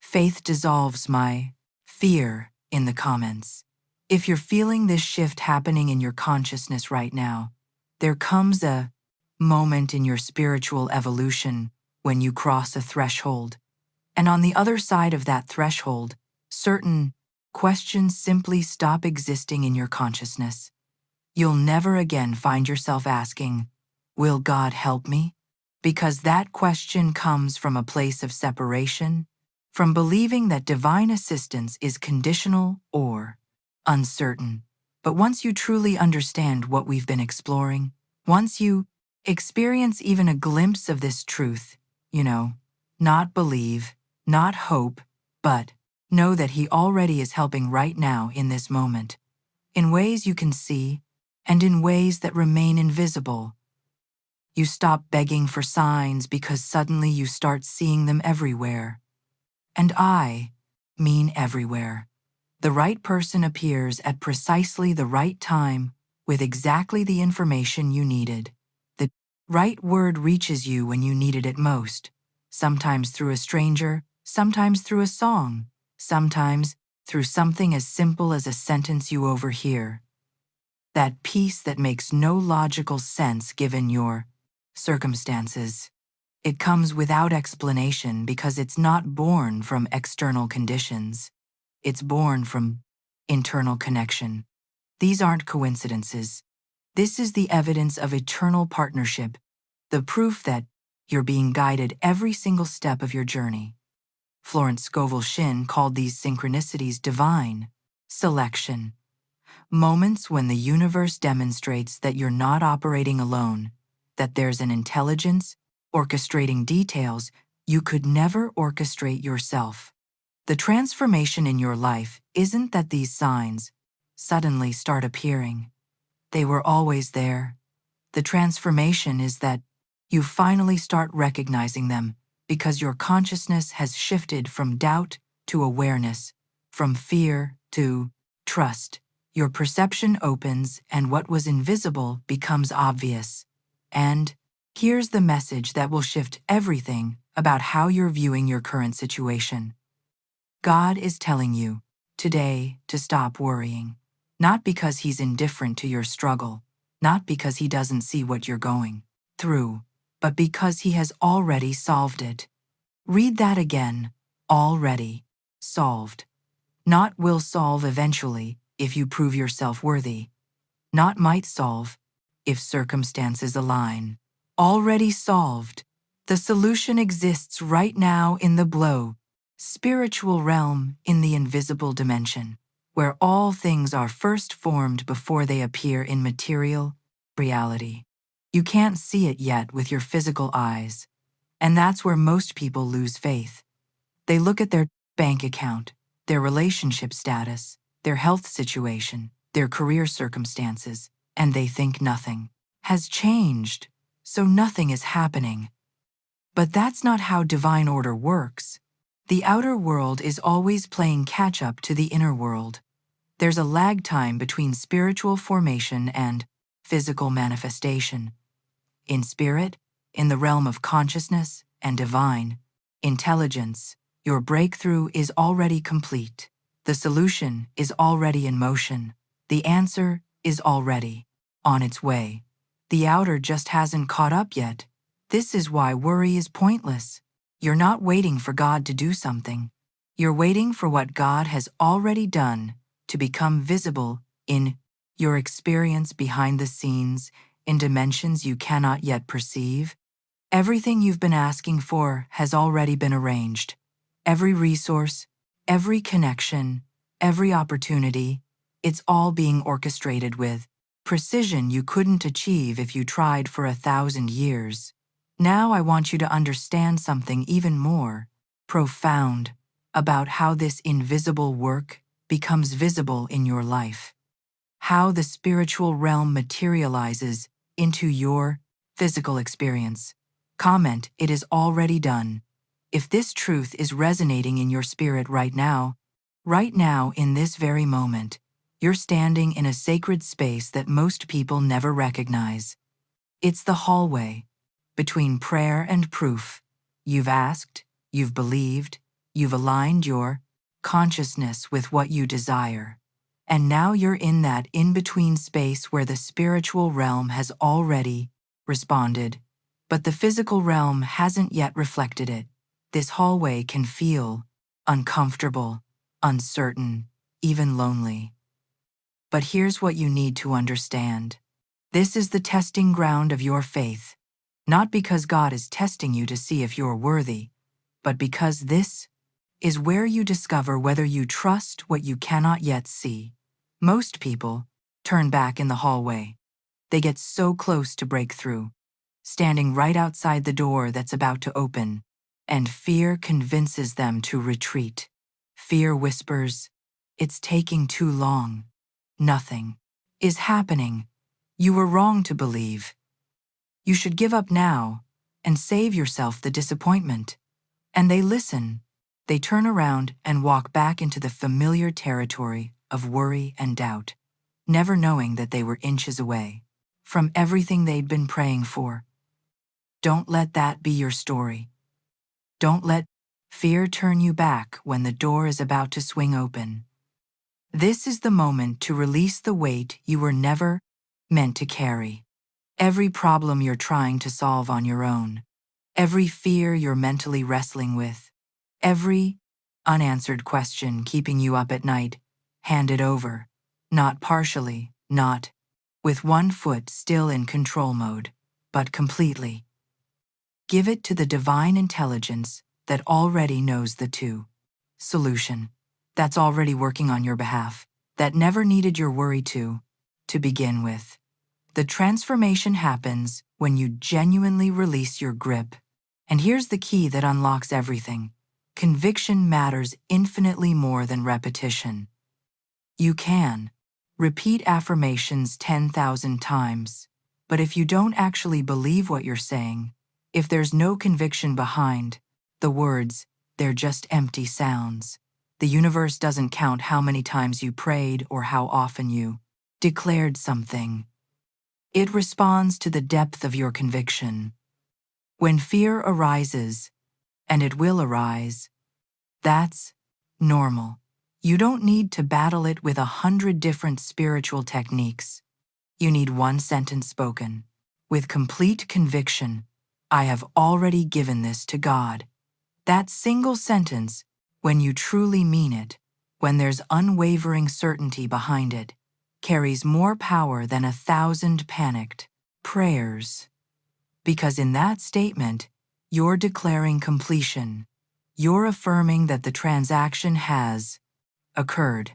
Faith dissolves my fear in the comments. If you're feeling this shift happening in your consciousness right now, there comes a moment in your spiritual evolution when you cross a threshold. And on the other side of that threshold, certain questions simply stop existing in your consciousness. You'll never again find yourself asking, "Will God help me?" Because that question comes from a place of separation, from believing that divine assistance is conditional or uncertain. But once you truly understand what we've been exploring, once you experience even a glimpse of this truth, not believe, not hope, but know that He already is helping right now in this moment, in ways you can see and in ways that remain invisible. You stop begging for signs because suddenly you start seeing them everywhere. And I mean everywhere. The right person appears at precisely the right time with exactly the information you needed. The right word reaches you when you needed it most, sometimes through a stranger, sometimes through a song, sometimes through something as simple as a sentence you overhear. That peace that makes no logical sense given your circumstances. It comes without explanation because it's not born from external conditions. It's born from internal connection. These aren't coincidences. This is the evidence of eternal partnership, the proof that you're being guided every single step of your journey. Florence Scovel Shinn called these synchronicities divine selection. Moments when the universe demonstrates that you're not operating alone, that there's an intelligence orchestrating details you could never orchestrate yourself. The transformation in your life isn't that these signs suddenly start appearing. They were always there. The transformation is that you finally start recognizing them because your consciousness has shifted from doubt to awareness, from fear to trust. Your perception opens and what was invisible becomes obvious. And here's the message that will shift everything about how you're viewing your current situation. God is telling you today to stop worrying, not because He's indifferent to your struggle, not because He doesn't see what you're going through, but because He has already solved it. Read that again. Already solved. Not will solve eventually if you prove yourself worthy. Not might solve if circumstances align. Already solved. The solution exists right now in the spiritual realm, in the invisible dimension, where all things are first formed before they appear in material reality. You can't see it yet with your physical eyes, and that's where most people lose faith. They look at their bank account, their relationship status, their health situation, their career circumstances, and they think nothing has changed, so nothing is happening. But that's not how divine order works. The outer world is always playing catch-up to the inner world. There's a lag time between spiritual formation and physical manifestation. In spirit, in the realm of consciousness and divine intelligence, your breakthrough is already complete. The solution is already in motion. The answer is already on its way. The outer just hasn't caught up yet. This is why worry is pointless. You're not waiting for God to do something. You're waiting for what God has already done to become visible in your experience behind the scenes, in dimensions you cannot yet perceive. Everything you've been asking for has already been arranged. Every resource, every connection, every opportunity, it's all being orchestrated with precision you couldn't achieve if you tried for 1,000 years. Now I want you to understand something even more profound about how this invisible work becomes visible in your life. How the spiritual realm materializes into your physical experience. Comment, "It is already done." If this truth is resonating in your spirit right now in this very moment, you're standing in a sacred space that most people never recognize. It's the hallway between prayer and proof. You've asked, you've believed, you've aligned your consciousness with what you desire. And now you're in that in-between space where the spiritual realm has already responded, but the physical realm hasn't yet reflected it. This hallway can feel uncomfortable, uncertain, even lonely. But here's what you need to understand. This is the testing ground of your faith, not because God is testing you to see if you're worthy, but because this is where you discover whether you trust what you cannot yet see. Most people turn back in the hallway. They get so close to breakthrough, standing right outside the door that's about to open, and fear convinces them to retreat. Fear whispers, "It's taking too long. Nothing is happening. You were wrong to believe. You should give up now and save yourself the disappointment." And they listen. They turn around and walk back into the familiar territory of worry and doubt, never knowing that they were inches away from everything they'd been praying for. Don't let that be your story. Don't let fear turn you back when the door is about to swing open. This is the moment to release the weight you were never meant to carry. Every problem you're trying to solve on your own, every fear you're mentally wrestling with, every unanswered question keeping you up at night, hand it over. Not partially, not with one foot still in control mode, but completely. Give it to the divine intelligence that already knows the solution, that's already working on your behalf, that never needed your worry to begin with. The transformation happens when you genuinely release your grip. And here's the key that unlocks everything. Conviction matters infinitely more than repetition. You can repeat affirmations 10,000 times, but if you don't actually believe what you're saying, if there's no conviction behind the words, they're just empty sounds. The universe doesn't count how many times you prayed or how often you declared something. It responds to the depth of your conviction. When fear arises, and it will arise, that's normal. You don't need to battle it with 100 different spiritual techniques. You need one sentence spoken, with complete conviction. I have already given this to God. That single sentence, when you truly mean it, when there's unwavering certainty behind it, carries more power than 1,000 panicked prayers. Because in that statement, you're declaring completion. You're affirming that the transaction has occurred,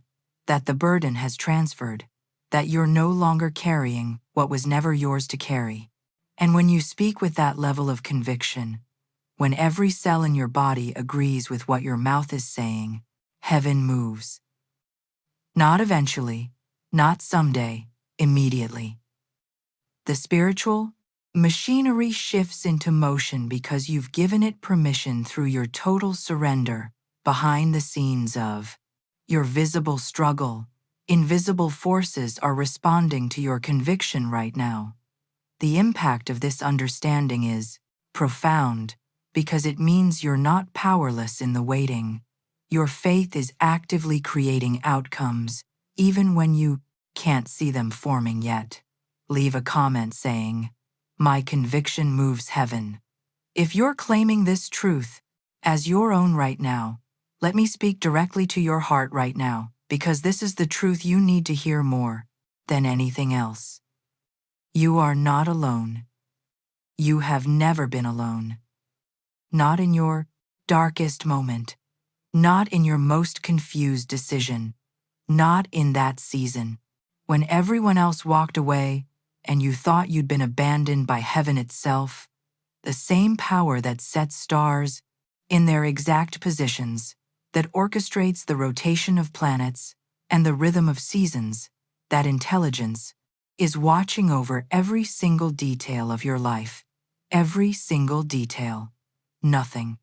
that the burden has transferred, that you're no longer carrying what was never yours to carry. And when you speak with that level of conviction, when every cell in your body agrees with what your mouth is saying, heaven moves. Not eventually, not someday, immediately. The spiritual machinery shifts into motion because you've given it permission through your total surrender. Behind the scenes of your visible struggle, invisible forces are responding to your conviction right now. The impact of this understanding is profound because it means you're not powerless in the waiting. Your faith is actively creating outcomes, even when you can't see them forming yet. Leave a comment saying, "My conviction moves heaven." If you're claiming this truth as your own right now, let me speak directly to your heart right now, because this is the truth you need to hear more than anything else. You are not alone. You have never been alone. Not in your darkest moment, not in your most confused decision, not in that season, when everyone else walked away and you thought you'd been abandoned by heaven itself. The same power that sets stars in their exact positions, that orchestrates the rotation of planets and the rhythm of seasons, that intelligence is watching over every single detail of your life. Every single detail. Nothing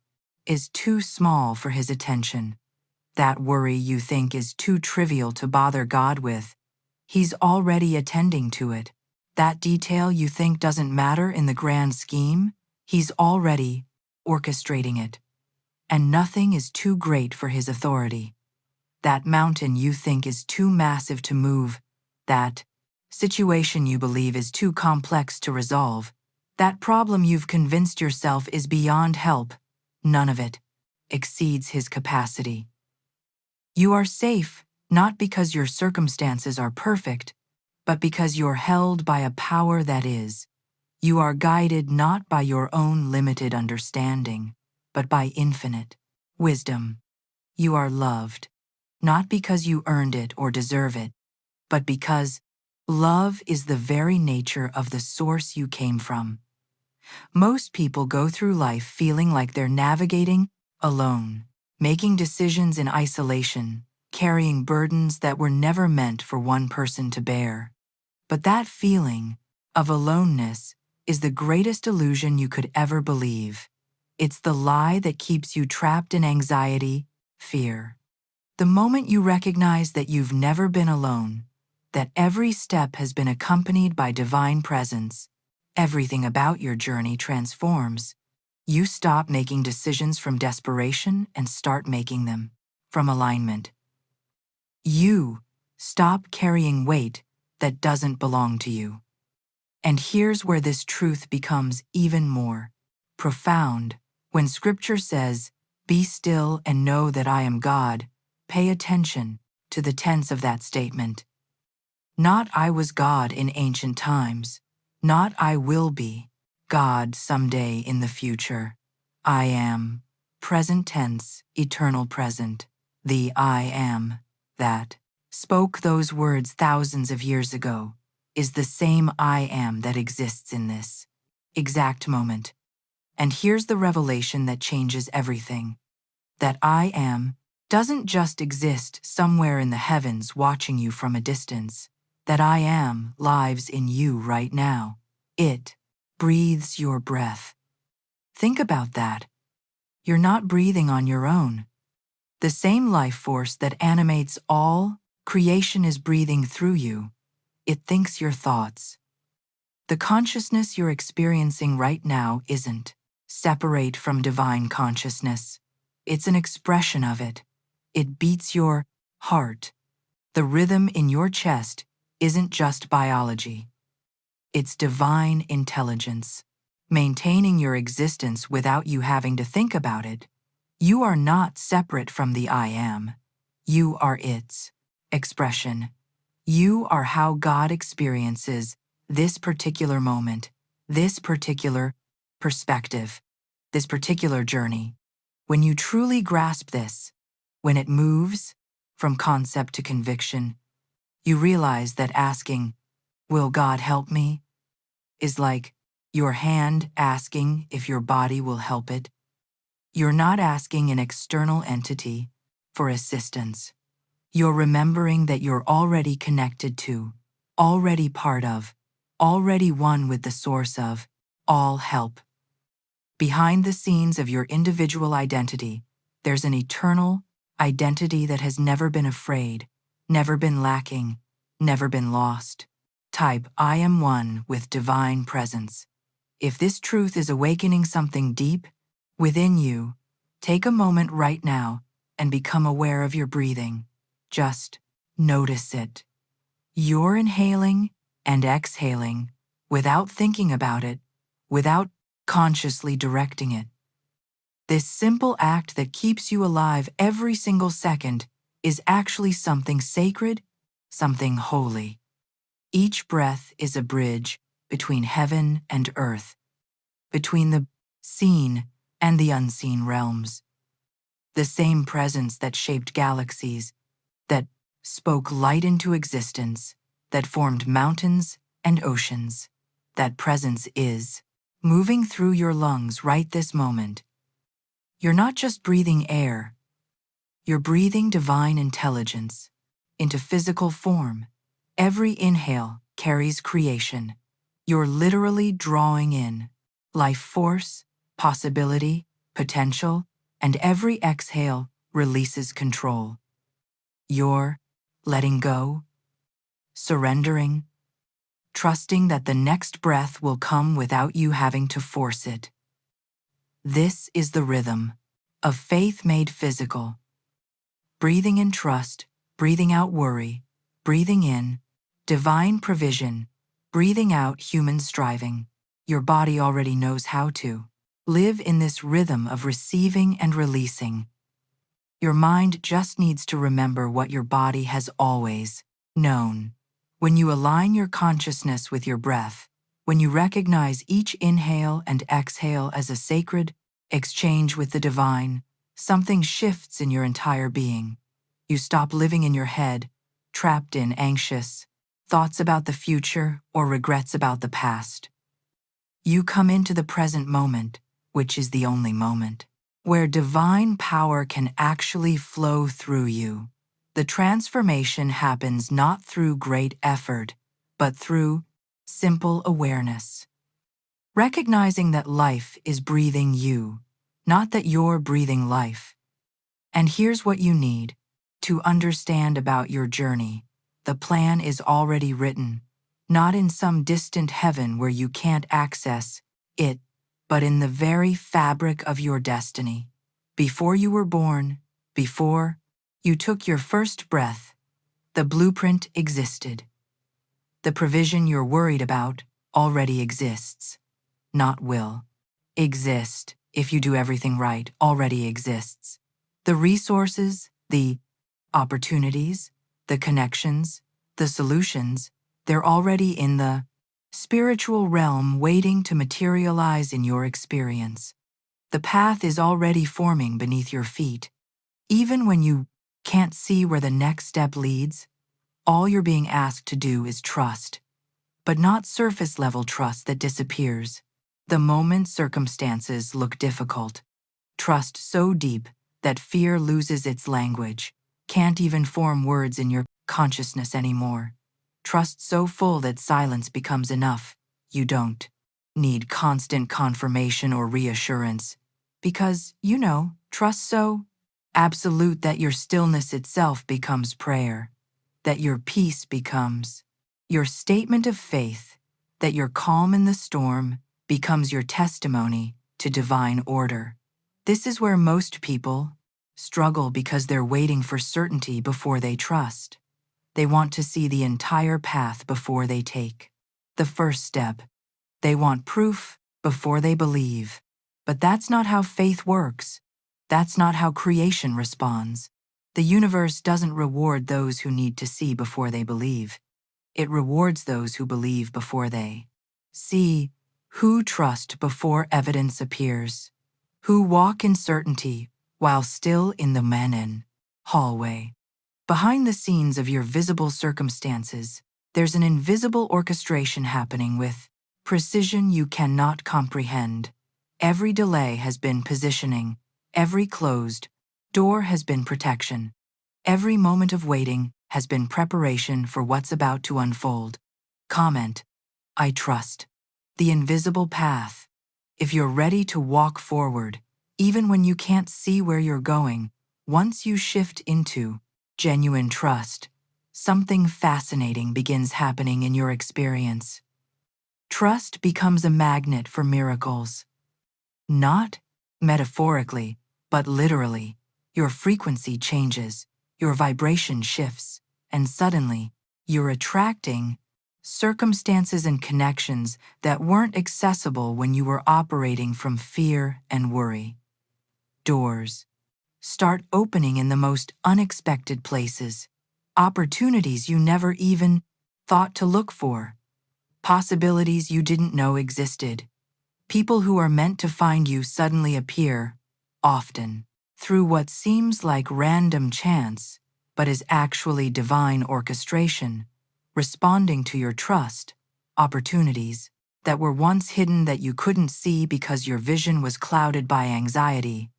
is too small for his attention. That worry you think is too trivial to bother God with, he's already attending to it. That detail you think doesn't matter in the grand scheme, He's already orchestrating it, and nothing is too great for his authority. That mountain you think is too massive to move, that situation you believe is too complex to resolve, that problem you've convinced yourself is beyond help, none of it exceeds his capacity. You are safe, not because your circumstances are perfect, but because you're held by a power that is. You are guided not by your own limited understanding, but by infinite wisdom. You are loved, not because you earned it or deserve it, but because love is the very nature of the source you came from. Most people go through life feeling like they're navigating alone, making decisions in isolation, carrying burdens that were never meant for one person to bear. But that feeling of aloneness is the greatest illusion you could ever believe. It's the lie that keeps you trapped in anxiety, fear. The moment you recognize that you've never been alone, that every step has been accompanied by divine presence, everything about your journey transforms. You stop making decisions from desperation and start making them from alignment. You stop carrying weight that doesn't belong to you. And here's where this truth becomes even more profound. When Scripture says, "Be still and know that I am God," pay attention to the tense of that statement. Not "I was God in ancient times," not "I will be God someday in the future." I am, present tense, eternal present. The I am that spoke those words thousands of years ago is the same I am that exists in this exact moment. And here's the revelation that changes everything. That I am doesn't just exist somewhere in the heavens watching you from a distance. That I am lives in you right now. It breathes your breath. Think about that. You're not breathing on your own. The same life force that animates all creation is breathing through you. It thinks your thoughts. The consciousness you're experiencing right now isn't separate from divine consciousness. It's an expression of it. It beats your heart. The rhythm in your chest isn't just biology. It's divine intelligence, maintaining your existence without you having to think about it. You are not separate from the I am. You are its expression. You are how God experiences this particular moment, this particular perspective, this particular journey. When you truly grasp this, when it moves from concept to conviction, you realize that asking, "Will God help me?" is like your hand asking if your body will help it. You're not asking an external entity for assistance. You're remembering that you're already connected to, already part of, already one with the source of all help. Behind the scenes of your individual identity, there's an eternal identity that has never been afraid, never been lacking, never been lost. Type I am one with divine presence. If this truth is awakening something deep within you, take a moment right now and become aware of your breathing. Just notice it. You're inhaling and exhaling without thinking about it, without consciously directing it. This simple act that keeps you alive every single second is actually something sacred, something holy. Each breath is a bridge between heaven and earth, between the seen and the unseen realms. The same presence that shaped galaxies, that spoke light into existence, that formed mountains and oceans. That presence is moving through your lungs right this moment. You're not just breathing air, you're breathing divine intelligence into physical form. Every inhale carries creation. You're literally drawing in life force, possibility, potential, and every exhale releases control. You're letting go, surrendering, trusting that the next breath will come without you having to force it. This is the rhythm of faith made physical. Breathing in trust, breathing out worry, breathing in divine provision, breathing out human striving. Your body already knows how to live in this rhythm of receiving and releasing. Your mind just needs to remember what your body has always known. When you align your consciousness with your breath, when you recognize each inhale and exhale as a sacred exchange with the divine, something shifts in your entire being. You stop living in your head, trapped in anxious thoughts about the future or regrets about the past. You come into the present moment, which is the only moment, where divine power can actually flow through you. The transformation happens not through great effort, but through simple awareness. Recognizing that life is breathing you, not that you're breathing life. And here's what you need to understand about your journey. The plan is already written, not in some distant heaven where you can't access it, but in the very fabric of your destiny. Before you were born, before you took your first breath, the blueprint existed. The provision you're worried about already exists, not will exist if you do everything right, already exists. The resources, the opportunities, the connections, the solutions, they're already in the spiritual realm waiting to materialize in your experience. The path is already forming beneath your feet. Even when you can't see where the next step leads, all you're being asked to do is trust, but not surface-level trust that disappears the moment circumstances look difficult. Trust so deep that fear loses its language, can't even form words in your consciousness anymore. Trust so full that silence becomes enough. You don't need constant confirmation or reassurance, because, trust so absolute that your stillness itself becomes prayer, that your peace becomes your statement of faith, that your calm in the storm becomes your testimony to divine order. This is where most people struggle because they're waiting for certainty before they trust. They want to see the entire path before they take the first step. They want proof before they believe. But that's not how faith works. That's not how creation responds. The universe doesn't reward those who need to see before they believe. It rewards those who believe before they see, who trust before evidence appears, who walk in certainty while still in the manan hallway. Behind the scenes of your visible circumstances, there's an invisible orchestration happening with precision you cannot comprehend. Every delay has been positioning, every closed door has been protection, every moment of waiting has been preparation for what's about to unfold. Comment, I trust the invisible path. If you're ready to walk forward, even when you can't see where you're going, once you shift into genuine trust, something fascinating begins happening in your experience. Trust becomes a magnet for miracles. Not metaphorically, but literally. Your frequency changes, your vibration shifts, and suddenly, you're attracting circumstances and connections that weren't accessible when you were operating from fear and worry. Doors start opening in the most unexpected places. Opportunities you never even thought to look for. Possibilities you didn't know existed. People who are meant to find you suddenly appear, often, through what seems like random chance, but is actually divine orchestration, responding to your trust. Opportunities that were once hidden that you couldn't see because your vision was clouded by anxiety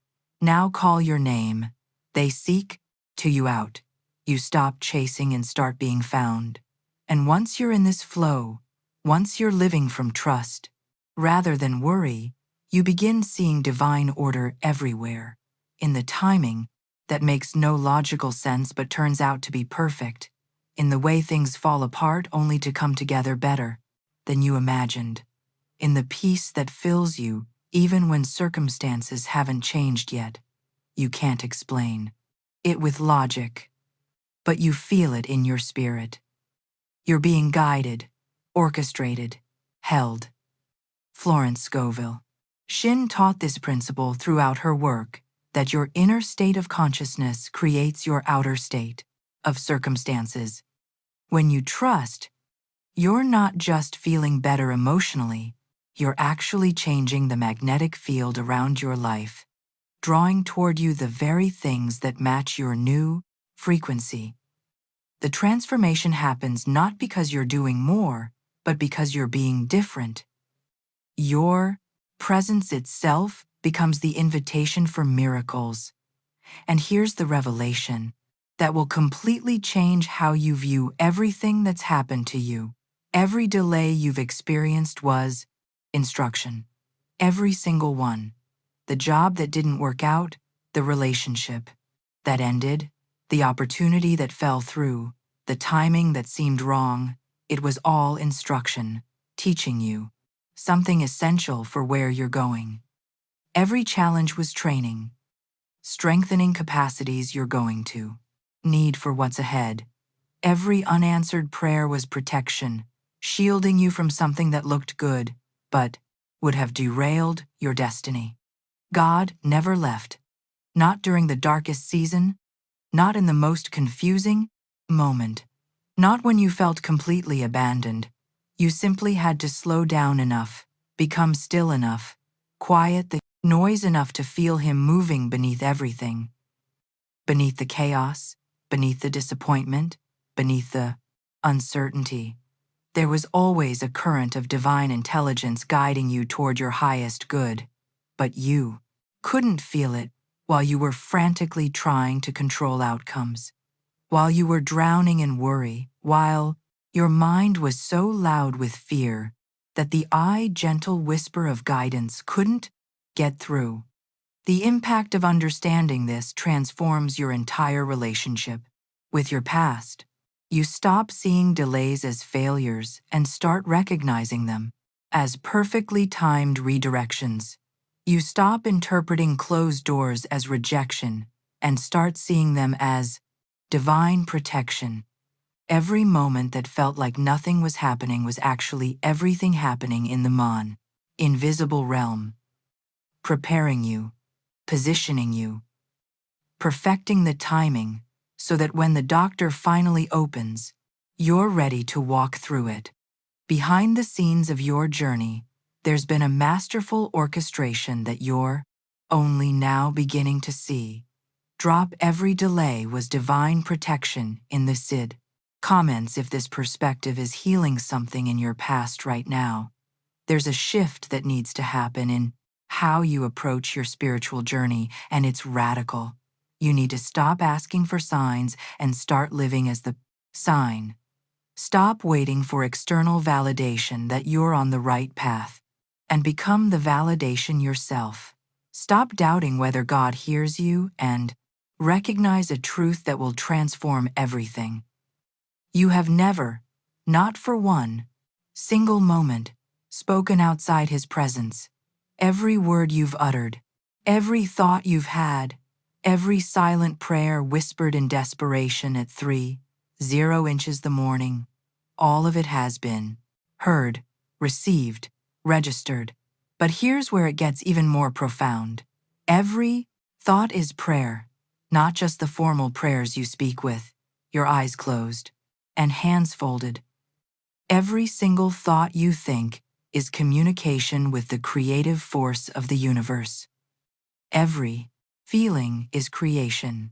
now call your name. They seek to you out. You stop chasing and start being found. And once you're in this flow, once you're living from trust, rather than worry, you begin seeing divine order everywhere, in the timing that makes no logical sense but turns out to be perfect, in the way things fall apart only to come together better than you imagined, in the peace that fills you even when circumstances haven't changed yet. You can't explain it with logic, but you feel it in your spirit. You're being guided, orchestrated, held. Florence Scovel Shinn taught this principle throughout her work, that your inner state of consciousness creates your outer state of circumstances. When you trust, you're not just feeling better emotionally, you're actually changing the magnetic field around your life, drawing toward you the very things that match your new frequency. The transformation happens not because you're doing more, but because you're being different. Your presence itself becomes the invitation for miracles. And here's the revelation that will completely change how you view everything that's happened to you. Every delay you've experienced was instruction. Every single one. The job that didn't work out, the relationship that ended, the opportunity that fell through, the timing that seemed wrong, it was all instruction, teaching you something essential for where you're going. Every challenge was training, strengthening capacities you're going to need for what's ahead. Every unanswered prayer was protection, shielding you from something that looked good, but would have derailed your destiny. God never left, not during the darkest season, not in the most confusing moment, not when you felt completely abandoned. You simply had to slow down enough, become still enough, quiet the noise enough to feel him moving beneath everything. Beneath the chaos, beneath the disappointment, beneath the uncertainty. There was always a current of divine intelligence guiding you toward your highest good, but you couldn't feel it while you were frantically trying to control outcomes, while you were drowning in worry, while your mind was so loud with fear that the gentle whisper of guidance couldn't get through. The impact of understanding this transforms your entire relationship with your past. You stop seeing delays as failures and start recognizing them as perfectly timed redirections. You stop interpreting closed doors as rejection and start seeing them as divine protection. Every moment that felt like nothing was happening was actually everything happening in the invisible realm, preparing you, positioning you, perfecting the timing so that when the doctor finally opens, you're ready to walk through it. Behind the scenes of your journey, there's been a masterful orchestration that you're only now beginning to see. Drop every delay was divine protection in the SID. Comments if this perspective is healing something in your past right now. There's a shift that needs to happen in how you approach your spiritual journey, and it's radical. You need to stop asking for signs and start living as the sign. Stop waiting for external validation that you're on the right path, and become the validation yourself. Stop doubting whether God hears you and recognize a truth that will transform everything. You have never, not for one single moment, spoken outside his presence. Every word you've uttered, every thought you've had, every silent prayer whispered in desperation at 3:00 the morning, all of it has been heard, received, registered. But here's where it gets even more profound. Every thought is prayer, not just the formal prayers you speak with, your eyes closed and hands folded. Every single thought you think is communication with the creative force of the universe. Every feeling is creation.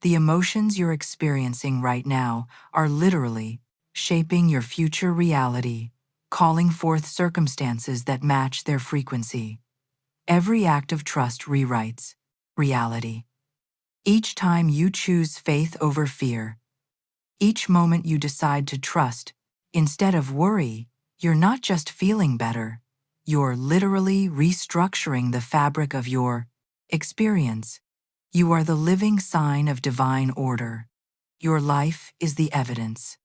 The emotions you're experiencing right now are literally shaping your future reality, calling forth circumstances that match their frequency. Every act of trust rewrites reality. Each time you choose faith over fear, each moment you decide to trust instead of worry, you're not just feeling better, you're literally restructuring the fabric of your experience. You are the living sign of divine order. Your life is the evidence.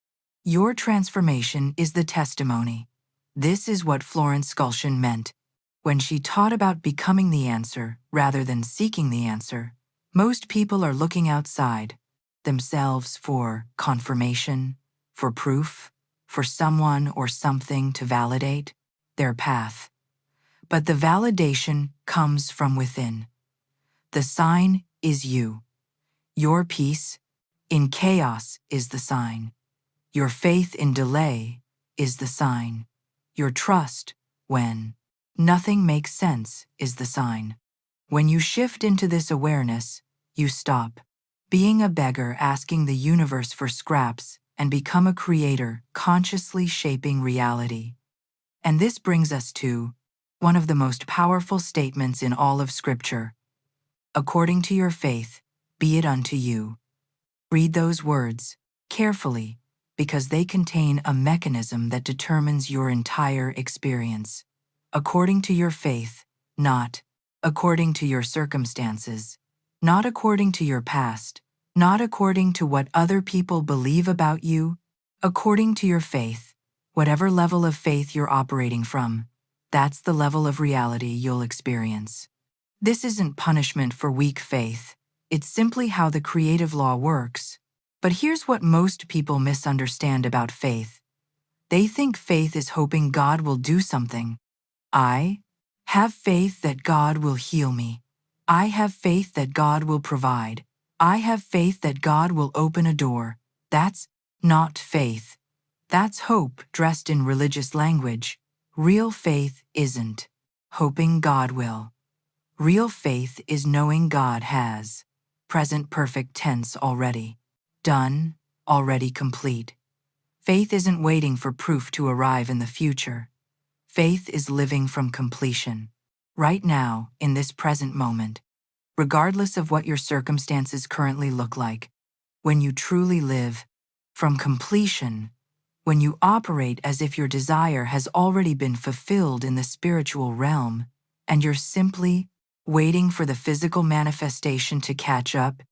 Your transformation is the testimony. This is what Florence Scovel Shinn meant When she taught about becoming the answer rather than seeking the answer, most people are looking outside themselves for confirmation, for proof, for someone or something to validate their path. But the validation comes from within. The sign is you. Your peace in chaos is the sign. Your faith in delay is the sign. Your trust when nothing makes sense is the sign. When you shift into this awareness, you stop being a beggar asking the universe for scraps and become a creator consciously shaping reality. And this brings us to one of the most powerful statements in all of Scripture. According to your faith, be it unto you. Read those words carefully because they contain a mechanism that determines your entire experience. According to your faith, not according to your circumstances, not according to your past, not according to what other people believe about you, according to your faith, whatever level of faith you're operating from, that's the level of reality you'll experience. This isn't punishment for weak faith. It's simply how the creative law works. But here's what most people misunderstand about faith. They think faith is hoping God will do something. I have faith that God will heal me. I have faith that God will provide. I have faith that God will open a door. That's not faith. That's hope dressed in religious language. Real faith isn't hoping God will. Real faith is knowing God has present perfect tense already. Done, already complete. Faith isn't waiting for proof to arrive in the future. Faith is living from completion. Right now, in this present moment, regardless of what your circumstances currently look like, when you truly live from completion, when you operate as if your desire has already been fulfilled in the spiritual realm, and you're simply waiting for the physical manifestation to catch up,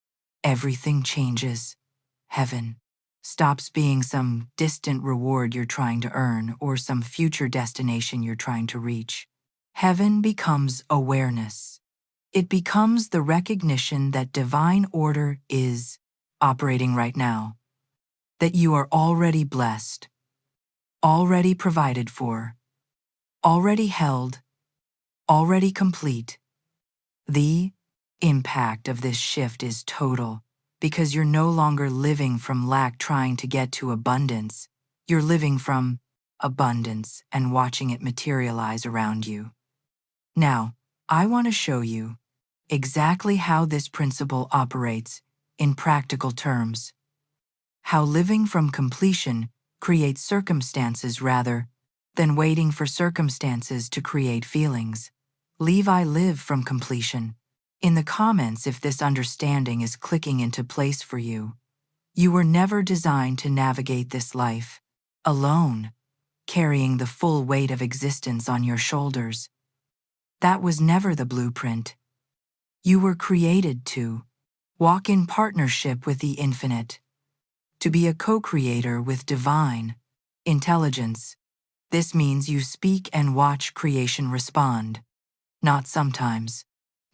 everything changes. Heaven stops being some distant reward you're trying to earn or some future destination you're trying to reach. Heaven becomes awareness. It becomes the recognition that divine order is operating right now, that you are already blessed, already provided for, already held, already complete. The impact of this shift is total because you're no longer living from lack trying to get to abundance. You're living from abundance and watching it materialize around you. Now, I want to show you exactly how this principle operates in practical terms. How living from completion creates circumstances rather than waiting for circumstances to create feelings. Levi live from completion. In the comments if this understanding is clicking into place for you. You were never designed to navigate this life alone, carrying the full weight of existence on your shoulders. That was never the blueprint. You were created to walk in partnership with the infinite, to be a co-creator with divine intelligence. This means you speak and watch creation respond. Not sometimes.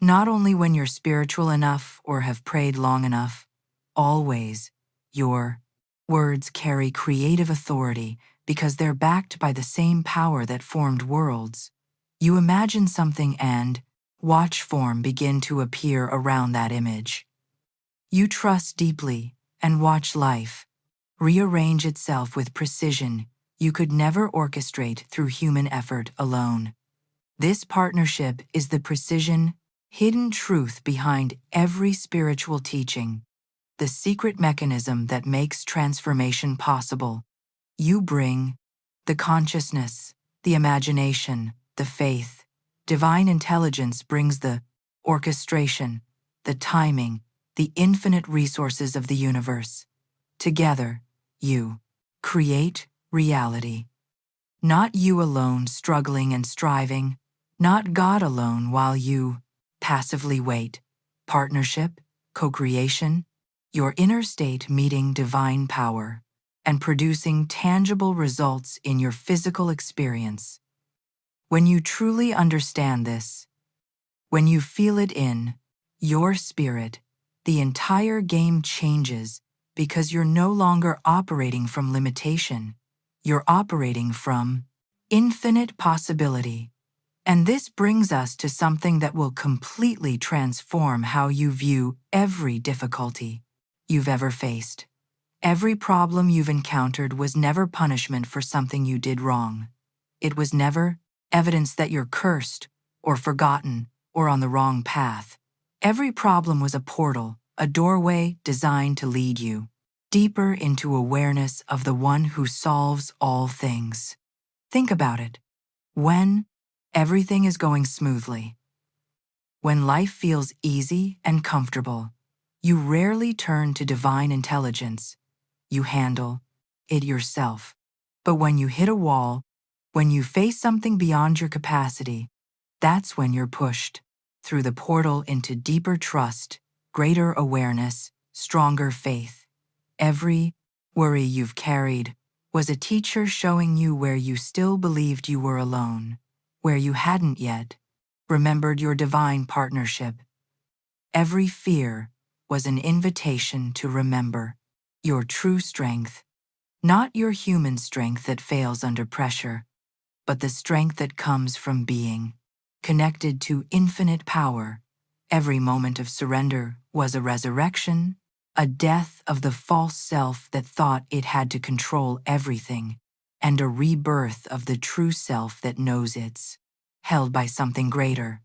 Not only when you're spiritual enough or have prayed long enough. Always. Your words carry creative authority because they're backed by the same power that formed worlds. You imagine something and watch form begin to appear around that image. You trust deeply and watch life rearrange itself with precision you could never orchestrate through human effort alone. This partnership is the precision, hidden truth behind every spiritual teaching, the secret mechanism that makes transformation possible. You bring the consciousness, the imagination, the faith. Divine intelligence brings the orchestration, the timing, the infinite resources of the universe. Together, you create reality. Not you alone struggling and striving, not God alone while you passively wait. Partnership, co-creation, your inner state meeting divine power and producing tangible results in your physical experience. When you truly understand this, when you feel it in your spirit, the entire game changes because you're no longer operating from limitation. You're operating from infinite possibility. And this brings us to something that will completely transform how you view every difficulty you've ever faced. Every problem you've encountered was never punishment for something you did wrong. It was never evidence that you're cursed or forgotten or on the wrong path. Every problem was a portal, a doorway designed to lead you deeper into awareness of the one who solves all things. Think about it. When everything is going smoothly, when life feels easy and comfortable, you rarely turn to divine intelligence. You handle it yourself. But when you hit a wall, when you face something beyond your capacity, that's when you're pushed through the portal into deeper trust, greater awareness, stronger faith. Every worry you've carried was a teacher showing you where you still believed you were alone, where you hadn't yet remembered your divine partnership. Every fear was an invitation to remember your true strength, not your human strength that fails under pressure, but the strength that comes from being connected to infinite power. Every moment of surrender was a resurrection, a death of the false self that thought it had to control everything, and a rebirth of the true self that knows it's held by something greater.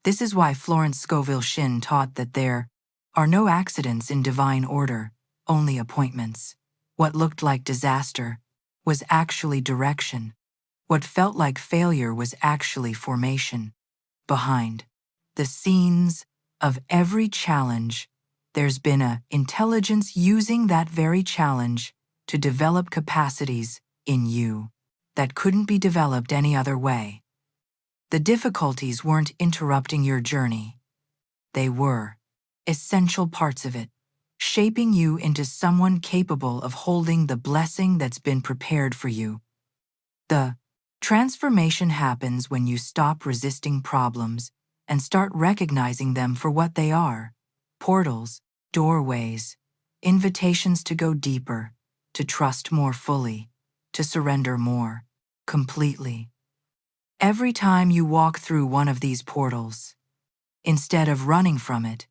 This is why Florence Scovel Shinn taught that there are no accidents in divine order, only appointments. What looked like disaster was actually direction. What felt like failure was actually formation. Behind the scenes of every challenge, there's been an intelligence using that very challenge to develop capacities in you that couldn't be developed any other way. The difficulties weren't interrupting your journey. They were essential parts of it, shaping you into someone capable of holding the blessing that's been prepared for you. The transformation happens when you stop resisting problems and start recognizing them for what they are: portals, doorways, invitations to go deeper, to trust more fully, to surrender more completely. Every time you walk through one of these portals, instead of running from it,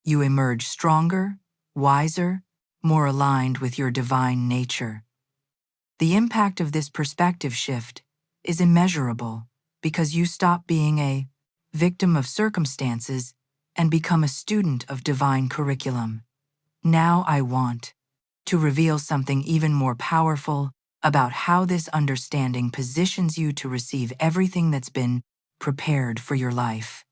you emerge stronger, wiser, more aligned with your divine nature. The impact of this perspective shift is immeasurable because you stop being a victim of circumstances and become a student of divine curriculum. Now I want to reveal something even more powerful about how this understanding positions you to receive everything that's been prepared for your life.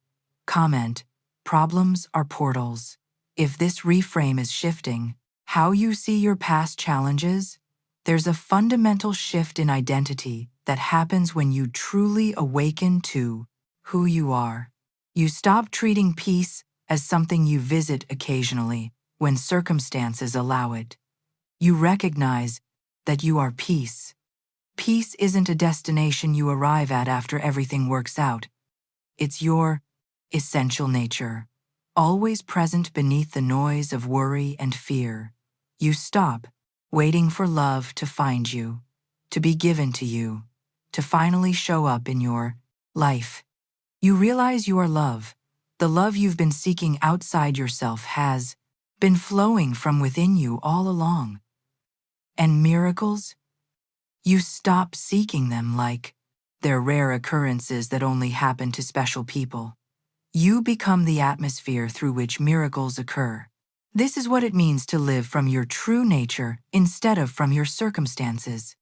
Comment: problems are portals. If this reframe is shifting how you see your past challenges, there's a fundamental shift in identity that happens when you truly awaken to who you are. You stop treating peace as something you visit occasionally when circumstances allow it. You recognize that you are peace. Peace isn't a destination you arrive at after everything works out. It's your essential nature, always present beneath the noise of worry and fear. You stop waiting for love to find you, to be given to you, to finally show up in your life. You realize you are love. The love you've been seeking outside yourself has been flowing from within you all along. And miracles? You stop seeking them like they're rare occurrences that only happen to special people. You become the atmosphere through which miracles occur. This is what it means to live from your true nature instead of from your circumstances.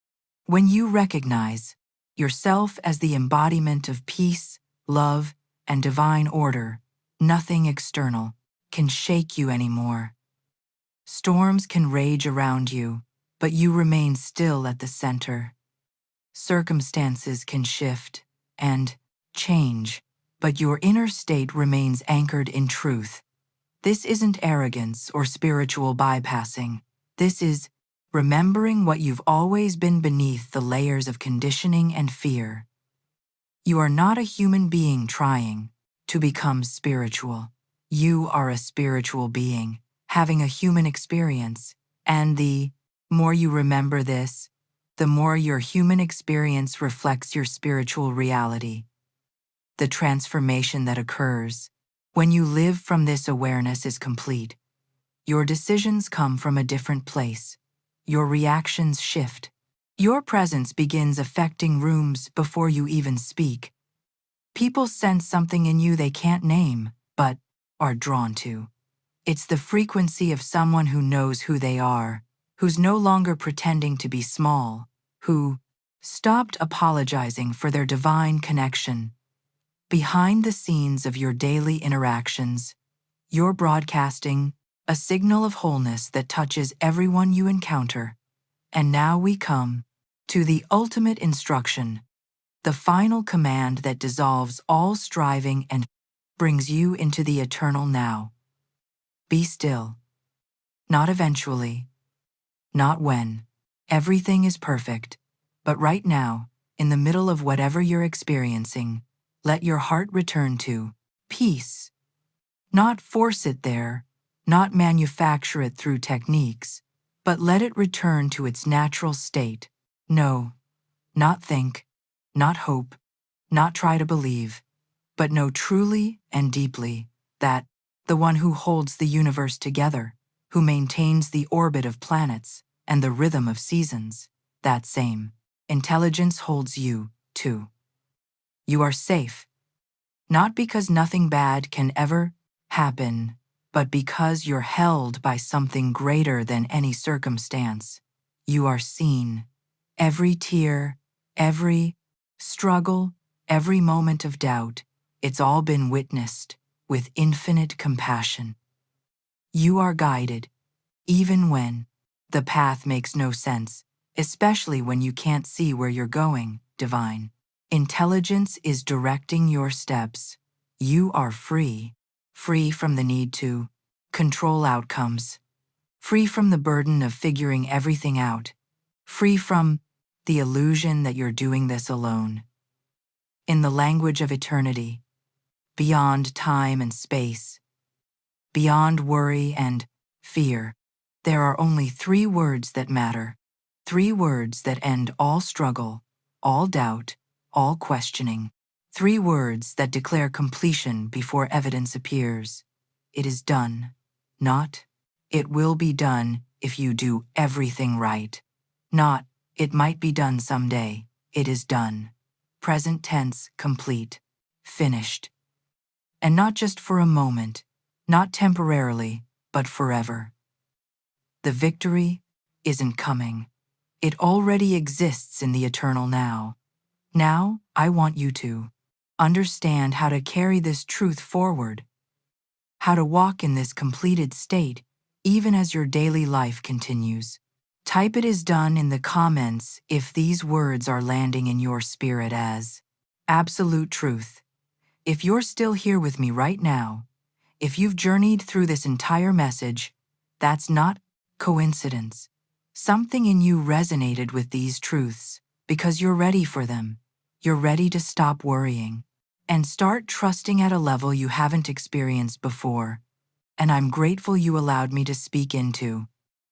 When you recognize yourself as the embodiment of peace, love, and divine order, nothing external can shake you anymore. Storms can rage around you, but you remain still at the center. Circumstances can shift and change, but your inner state remains anchored in truth. This isn't arrogance or spiritual bypassing. This is remembering what you've always been beneath the layers of conditioning and fear. You are not a human being trying to become spiritual. You are a spiritual being having a human experience, and the more you remember this, the more your human experience reflects your spiritual reality. The transformation that occurs when you live from this awareness is complete. Your decisions come from a different place. Your reactions shift. Your presence begins affecting rooms before you even speak. People sense something in you they can't name, but are drawn to. It's the frequency of someone who knows who they are, who's no longer pretending to be small, who stopped apologizing for their divine connection. Behind the scenes of your daily interactions, you're broadcasting a signal of wholeness that touches everyone you encounter. And now we come to the ultimate instruction, the final command that dissolves all striving and brings you into the eternal now. Be still. Not eventually, not when everything is perfect, but right now, in the middle of whatever you're experiencing, let your heart return to peace. Not force it there, not manufacture it through techniques, but let it return to its natural state. No, not think, not hope, not try to believe, but know truly and deeply that the one who holds the universe together, who maintains the orbit of planets and the rhythm of seasons, that same intelligence holds you, too. You are safe, not because nothing bad can ever happen, but because you're held by something greater than any circumstance. You are seen. Every tear, every struggle, every moment of doubt, it's all been witnessed with infinite compassion. You are guided, even when the path makes no sense, especially when you can't see where you're going. Divine intelligence is directing your steps. You are free, free from the need to control outcomes, free from the burden of figuring everything out, free from the illusion that you're doing this alone. In the language of eternity, beyond time and space, beyond worry and fear, there are only 3 words that matter, 3 words that end all struggle, all doubt, all questioning, 3 words that declare completion before evidence appears. It is done, not, it will be done if you do everything right, not, it might be done someday. It is done. Present tense, complete, finished. And not just for a moment, not temporarily, but forever. The victory isn't coming. It already exists in the eternal now. Now, I want you to understand how to carry this truth forward, how to walk in this completed state, even as your daily life continues. Type "it is done" in the comments if these words are landing in your spirit as absolute truth. If you're still here with me right now, if you've journeyed through this entire message, that's not coincidence. Something in you resonated with these truths because you're ready for them. You're ready to stop worrying and start trusting at a level you haven't experienced before. And I'm grateful you allowed me to speak into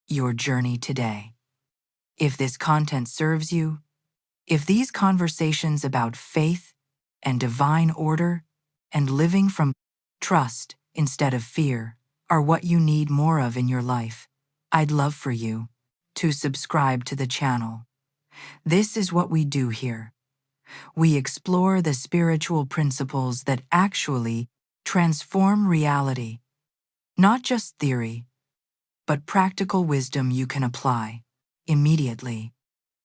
your journey today. If this content serves you, if these conversations about faith and divine order and living from trust instead of fear are what you need more of in your life, I'd love for you to subscribe to the channel. This is what we do here. We explore the spiritual principles that actually transform reality, not just theory, but practical wisdom you can apply immediately.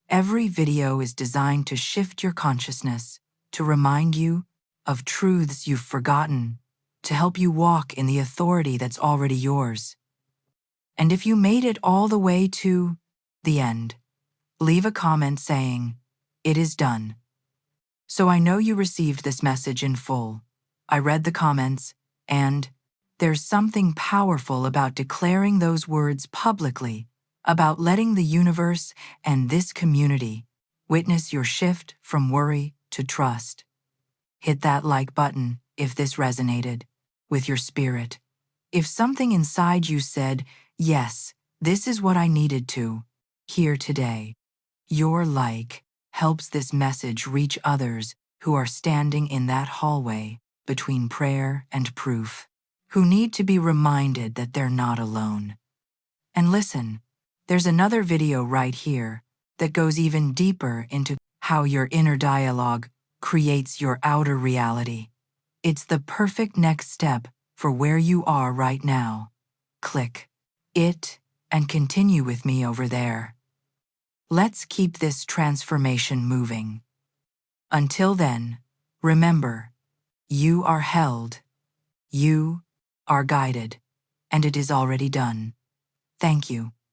Every video is designed to shift your consciousness, to remind you of truths you've forgotten, to help you walk in the authority that's already yours. And if you made it all the way to the end, leave a comment saying, "It is done." So I know you received this message in full. I read the comments, and there's something powerful about declaring those words publicly, about letting the universe and this community witness your shift from worry to trust. Hit that like button if this resonated with your spirit. If something inside you said, yes, this is what I needed to hear today, your like helps this message reach others who are standing in that hallway between prayer and proof, who need to be reminded that they're not alone. And listen, there's another video right here that goes even deeper into how your inner dialogue creates your outer reality. It's the perfect next step for where you are right now. Click it and continue with me over there. Let's keep this transformation moving. Until then, remember, you are held, you are guided, and it is already done. Thank you.